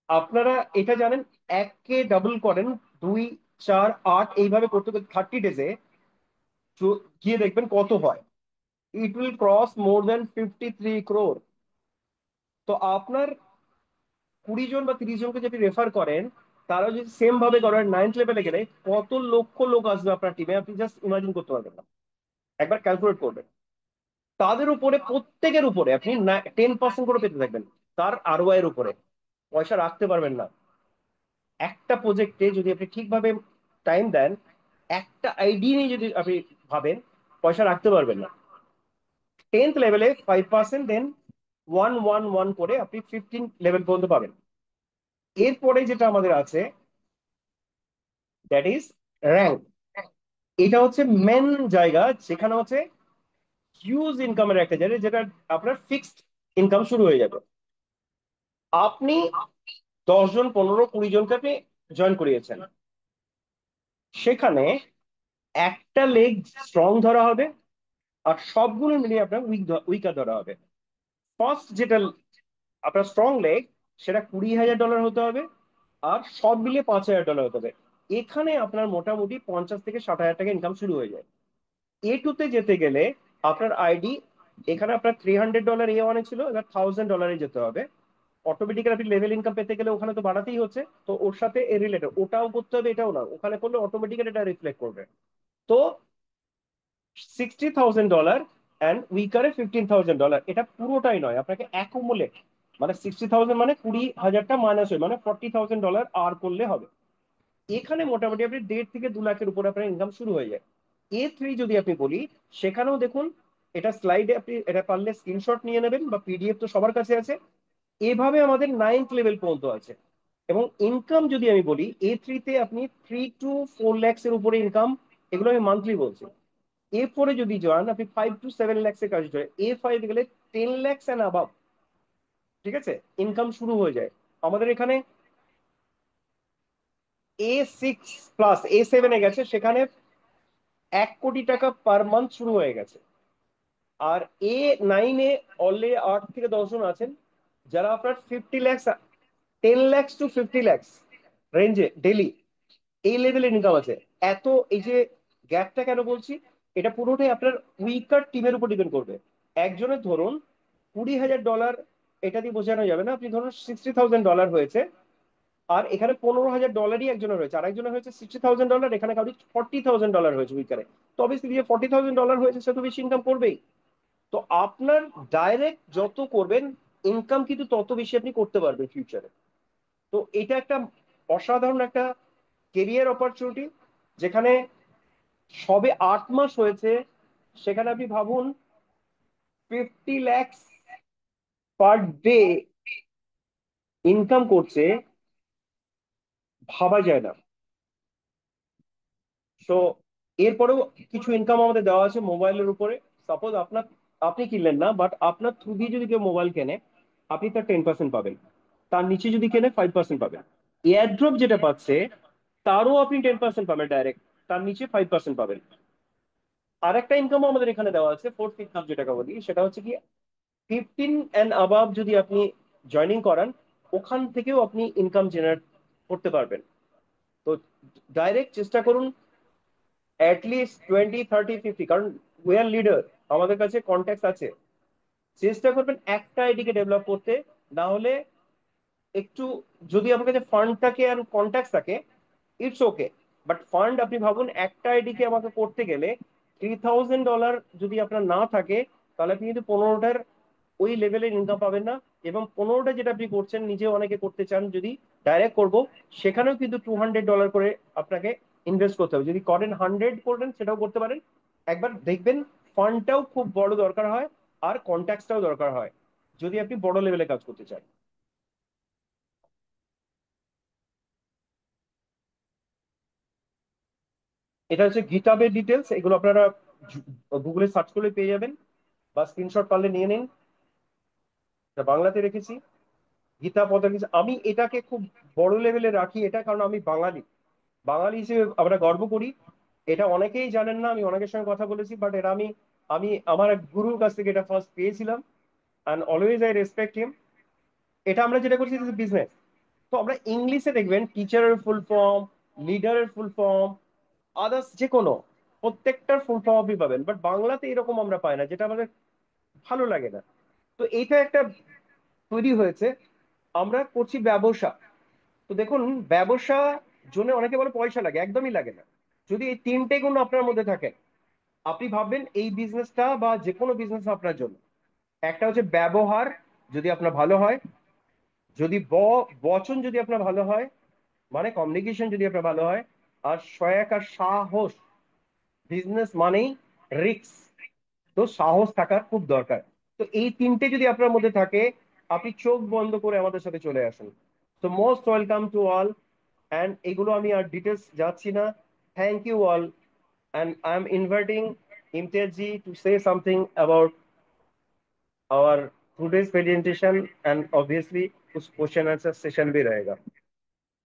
আপনারা এটা জানেন, 1 কে ডাবল করেন 2, 4, 8 এইভাবে করতে করতে 30 ডেজে গিয়ে দেখবেন কত হয়। It will cross more than 53 crore। তো আপনার 20 জন বা 30 জনকে যদি রেফার করেন, তারা যদি সেম ভাবে করেন 9th লেভেলে গেলে কত লক্ষ লোক আসবে আপনার টিমে, আপনি জাস্ট ইমাজিন করতে পারবেন না। একবার ক্যালকুলেট করবেন, তাদের উপরে প্রত্যেকের উপরে আপনি 10% করে পেতে থাকবেন, তার আরওআই এর উপরে পয়সা রাখতে পারবেন না। একটা প্রজেক্টে যদি আপনি ঠিকভাবে টাইম দেন, একটা আইডি নিয়ে যদি আপনি ভাবেন, পয়সা রাখতে পারবেন না। 10th লেভেলে 5%, দেন 1 1 1 করে আপনি 15 লেভেল পর্যন্ত পাবেন। এরপরে যেটা আমাদের আছে, দ্যাট ইজ র্যাঙ্ক। এটা হচ্ছে মেন জায়গা, যেখানে হচ্ছে হিউজ ইনকামের একটা জায়গা, যেটা আপনার ফিক্সড ইনকাম শুরু হয়ে যাবে। আপনি 10 জন, 15, 20 জনকে আপনি জয়েন করিয়েছেন, সেখানে একটা লেগ স্ট্রং ধরা হবে, আর সবগুলো মিলিয়ে আপনার উইকার ধরা হবে। ফার্স্ট যেটা আপনার স্ট্রং লেগ, সেটা $20,000 হতে হবে, আর সব মিলিয়ে $5,000 হতে হবে। এখানে আপনার মোটামুটি 50 থেকে 60 হাজার টাকা ইনকাম শুরু হয়ে যায়। A2 তে যেতে গেলে আপনার আইডি, এখানে আপনার $300 A1 ছিল, এবার $1,000 যেতে হবে। অটোমেটিক্যালি আপনি লেভেল ইনকাম পেতে গেলে ওখানে তো বাড়াতেই হচ্ছে, তো ওর সাথে এ রিলেটেড ওটাও করতে হবে, এটাও না, ওখানে করলে অটোমেটিক্যালি এটা রিফ্লেক্ট করবে। তো $60,000 অ্যান্ড উইকারে $15,000, এটা পুরোটাই নয়, আপনাকে অ্যাকুমুলেট, মানে 60,000 মানে 20,000টা মাইনাস হয়ে, মানে $40,000 আর করলে হবে। এখানে মোটামুটি আপনি 1.5 থেকে 2 লাখের উপরে আপনার ইনকাম শুরু হয়ে যায়। A3 যদি আপনি বলি, সেখানেও দেখুন, এটা স্লাইডে আপনি এটা পারলে স্ক্রিনশট নিয়ে নেবেন, বা পিডিএফ তো সবার কাছে আছে। এভাবে আমাদের 9th লেভেল পর্যন্ত আছে। এবং ইনকাম যদি আমি বলি, A3 তে আপনি 3 to 4 lakhs এর উপরে ইনকাম, এগুলো আমি মান্থলি বলছি। A4 যদি যান, আপনি 5 to 7 lakhs এর কাজ হয়। A5 গেলে 10 lakhs অ্যান্ড আবাভ, ঠিক আছে, ইনকাম শুরু হয়ে যায়। আমাদের এখানে A6 প্লাস A7 গেছে, সেখানে 1 কোটি টাকা পার মান্থ শুরু হয়ে গেছে। আর A9 অলরেডি 8 থেকে 10 জন আছেন, যারা আপনার 50 lakhs, 10 lakhs to 50 lakhs রেঞ্জে ডেলি এই লেভেলের ইনকাম আছে। এত এই যে গ্যাপটা কেন বলছি, এটা পুরোটাই আপনার উইকার টিমের উপর ডিপেন্ড করবে। একজনের ধরুন $20,000, এটা দিয়ে বোঝানো যাবে না, আপনি ধরুন $60,000 হয়েছে, আর এখানে $15,000 একজনের হয়েছে, আর একজনের হয়েছে $60,000, এখানে কাউরি $40,000 হয়েছে উইকারে। তো অবভিয়াসলি যে $40,000 হয়েছে, সে তো বেশি ইনকাম করবেই। তো আপনার ডাইরেক্ট যত করবেন ইনকাম, কিন্তু তত বেশি আপনি করতে পারবেন ফিউচারে। তো এটা একটা অসাধারণ একটা কেরিয়ার অপরচুনিটি, যেখানে সবে 8 মাস হয়েছে, সেখানে আপনি ভাবুন 50 lakhs পার ডে ইনকাম করছে, ভাবা যায় না। সো এরপরেও কিছু ইনকাম আমাদের দেওয়া আছে মোবাইলের উপরে। সাপোজ আপনি কিনলেন না, বাট আপনার থ্রু দিয়ে যদি কেউ মোবাইল কেনে, আপনি তার 10% পাবেন। তার নিচে যদি কেনে 5% পাবেন। এয়ারড্রপ যেটা পাচ্ছে, তারও আপনি 10% পাবেন ডাইরেক্ট, তার নিচে 5% পাবেন। আরেকটা ইনকামও আমাদের এখানে দেওয়া আছে, ফোর্থ ইনকাম যেটাকে বলি, সেটা হচ্ছে কি 15 and above যদি আপনি জয়নিং করান, ওখান থেকেও আপনি ইনকাম জেনারেট করতে পারবেন। তো ডাইরেক্ট চেষ্টা করুন অ্যাটলিস্ট 20, 30, 50, কারণ উই আর লিডার, আমাদের কাছে কন্ট্যাক্ট আছে। চেষ্টা করবেন একটা আইডিকে ডেভেলপ করতে, না হলে একটু, যদি আপনার কাছে ফান্ড থাকে আর কন্ট্যাক্ট থাকে, ইটস ওকে। বাট ফান্ড, আপনি ভাবুন একটা আইডিকে আমাকে করতে গেলে $3,000 যদি আপনার না থাকে, তাহলে আপনি কিন্তু 15টার ওই লেভেলের ইনকাম পাবেন না। এবং 15টা যেটা আপনি করছেন, নিজে অনেকে করতে চান, যদি ডাইরেক্ট করব, সেখানেও কিন্তু $200 করে আপনাকে ইনভেস্ট করতে হবে। যদি করেন 100 করবেন, সেটাও করতে পারেন। একবার দেখবেন, ফান্ডটাও খুব বড় দরকার হয়, আর কন্ট্যাক্টটাও দরকার হয়, যদি আপনি বড় লেভেলে কাজ করতে চান। এটা হচ্ছে গিটহাবের ডিটেলস, এগুলো আপনারা গুগলে সার্চ করলে পেয়ে যাবেন। বা স্ক্রিনশট পারলে নিয়ে নিন। এটা বাংলাতে রেখেছি, গীতা পদা কিছু। আমি এটাকে খুব বড় লেভেলে রাখি, এটা কারণ আমি বাঙালি। বাঙালি হিসেবে আমরা গর্ব করি। এটা অনেকেই জানেন না, আমি অনেকের সঙ্গে কথা বলেছি, বাট এটা আমি আমি আমার এক গুরুর কাছ থেকে এটা ফার্স্ট পেয়েছিলাম, অ্যান্ড অলওয়েজ আই রেসপেক্ট হিম। এটা আমরা যেটা করছি বিজনেস। তো আমরা ইংলিশে দেখবেন টিচারের ফুল ফর্ম, লিডারের ফুল ফর্ম, আদার্স যে কোনো প্রত্যেকটার ফুল ফর্ম আপনি পাবেন, বাট বাংলাতে এরকম আমরা পাই না, যেটা আমাদের ভালো লাগে না। তো এইটা একটা তৈরি হয়েছে। আমরা করছি ব্যবসা। তো দেখুন, ব্যবসা জন্য অনেকে বলে পয়সা লাগে, একদমই লাগে না। যদি এই তিনটে গুণ আপনার মধ্যে থাকে, আপনি ভাববেন এই বিজনেসটা বা যে কোনো বিজনেস আপনার জন্য। একটা হচ্ছে ব্যবহার যদি আপনার ভালো হয়, যদি বচন যদি আপনার ভালো হয়, মানে কমিউনিকেশন যদি আপনার ভালো হয়, আর সহায়ক আর সাহস। বিজনেস মানেই রিস্ক, তো সাহস থাকার খুব দরকার। তো এই তিনটে যদি আপনার মধ্যে থাকে, আপনি চোখ বন্ধ করে আমাদের সাথে চলে আসুন। তো most welcome to all. And এগুলো আমি আর ডিটেলস যাচ্ছি না। Thank you all, and I'm inviting Imtiaz ji to say something about our today's presentation, and obviously कुछ क्वेश्चन आंसर सेशन भी रहेगा।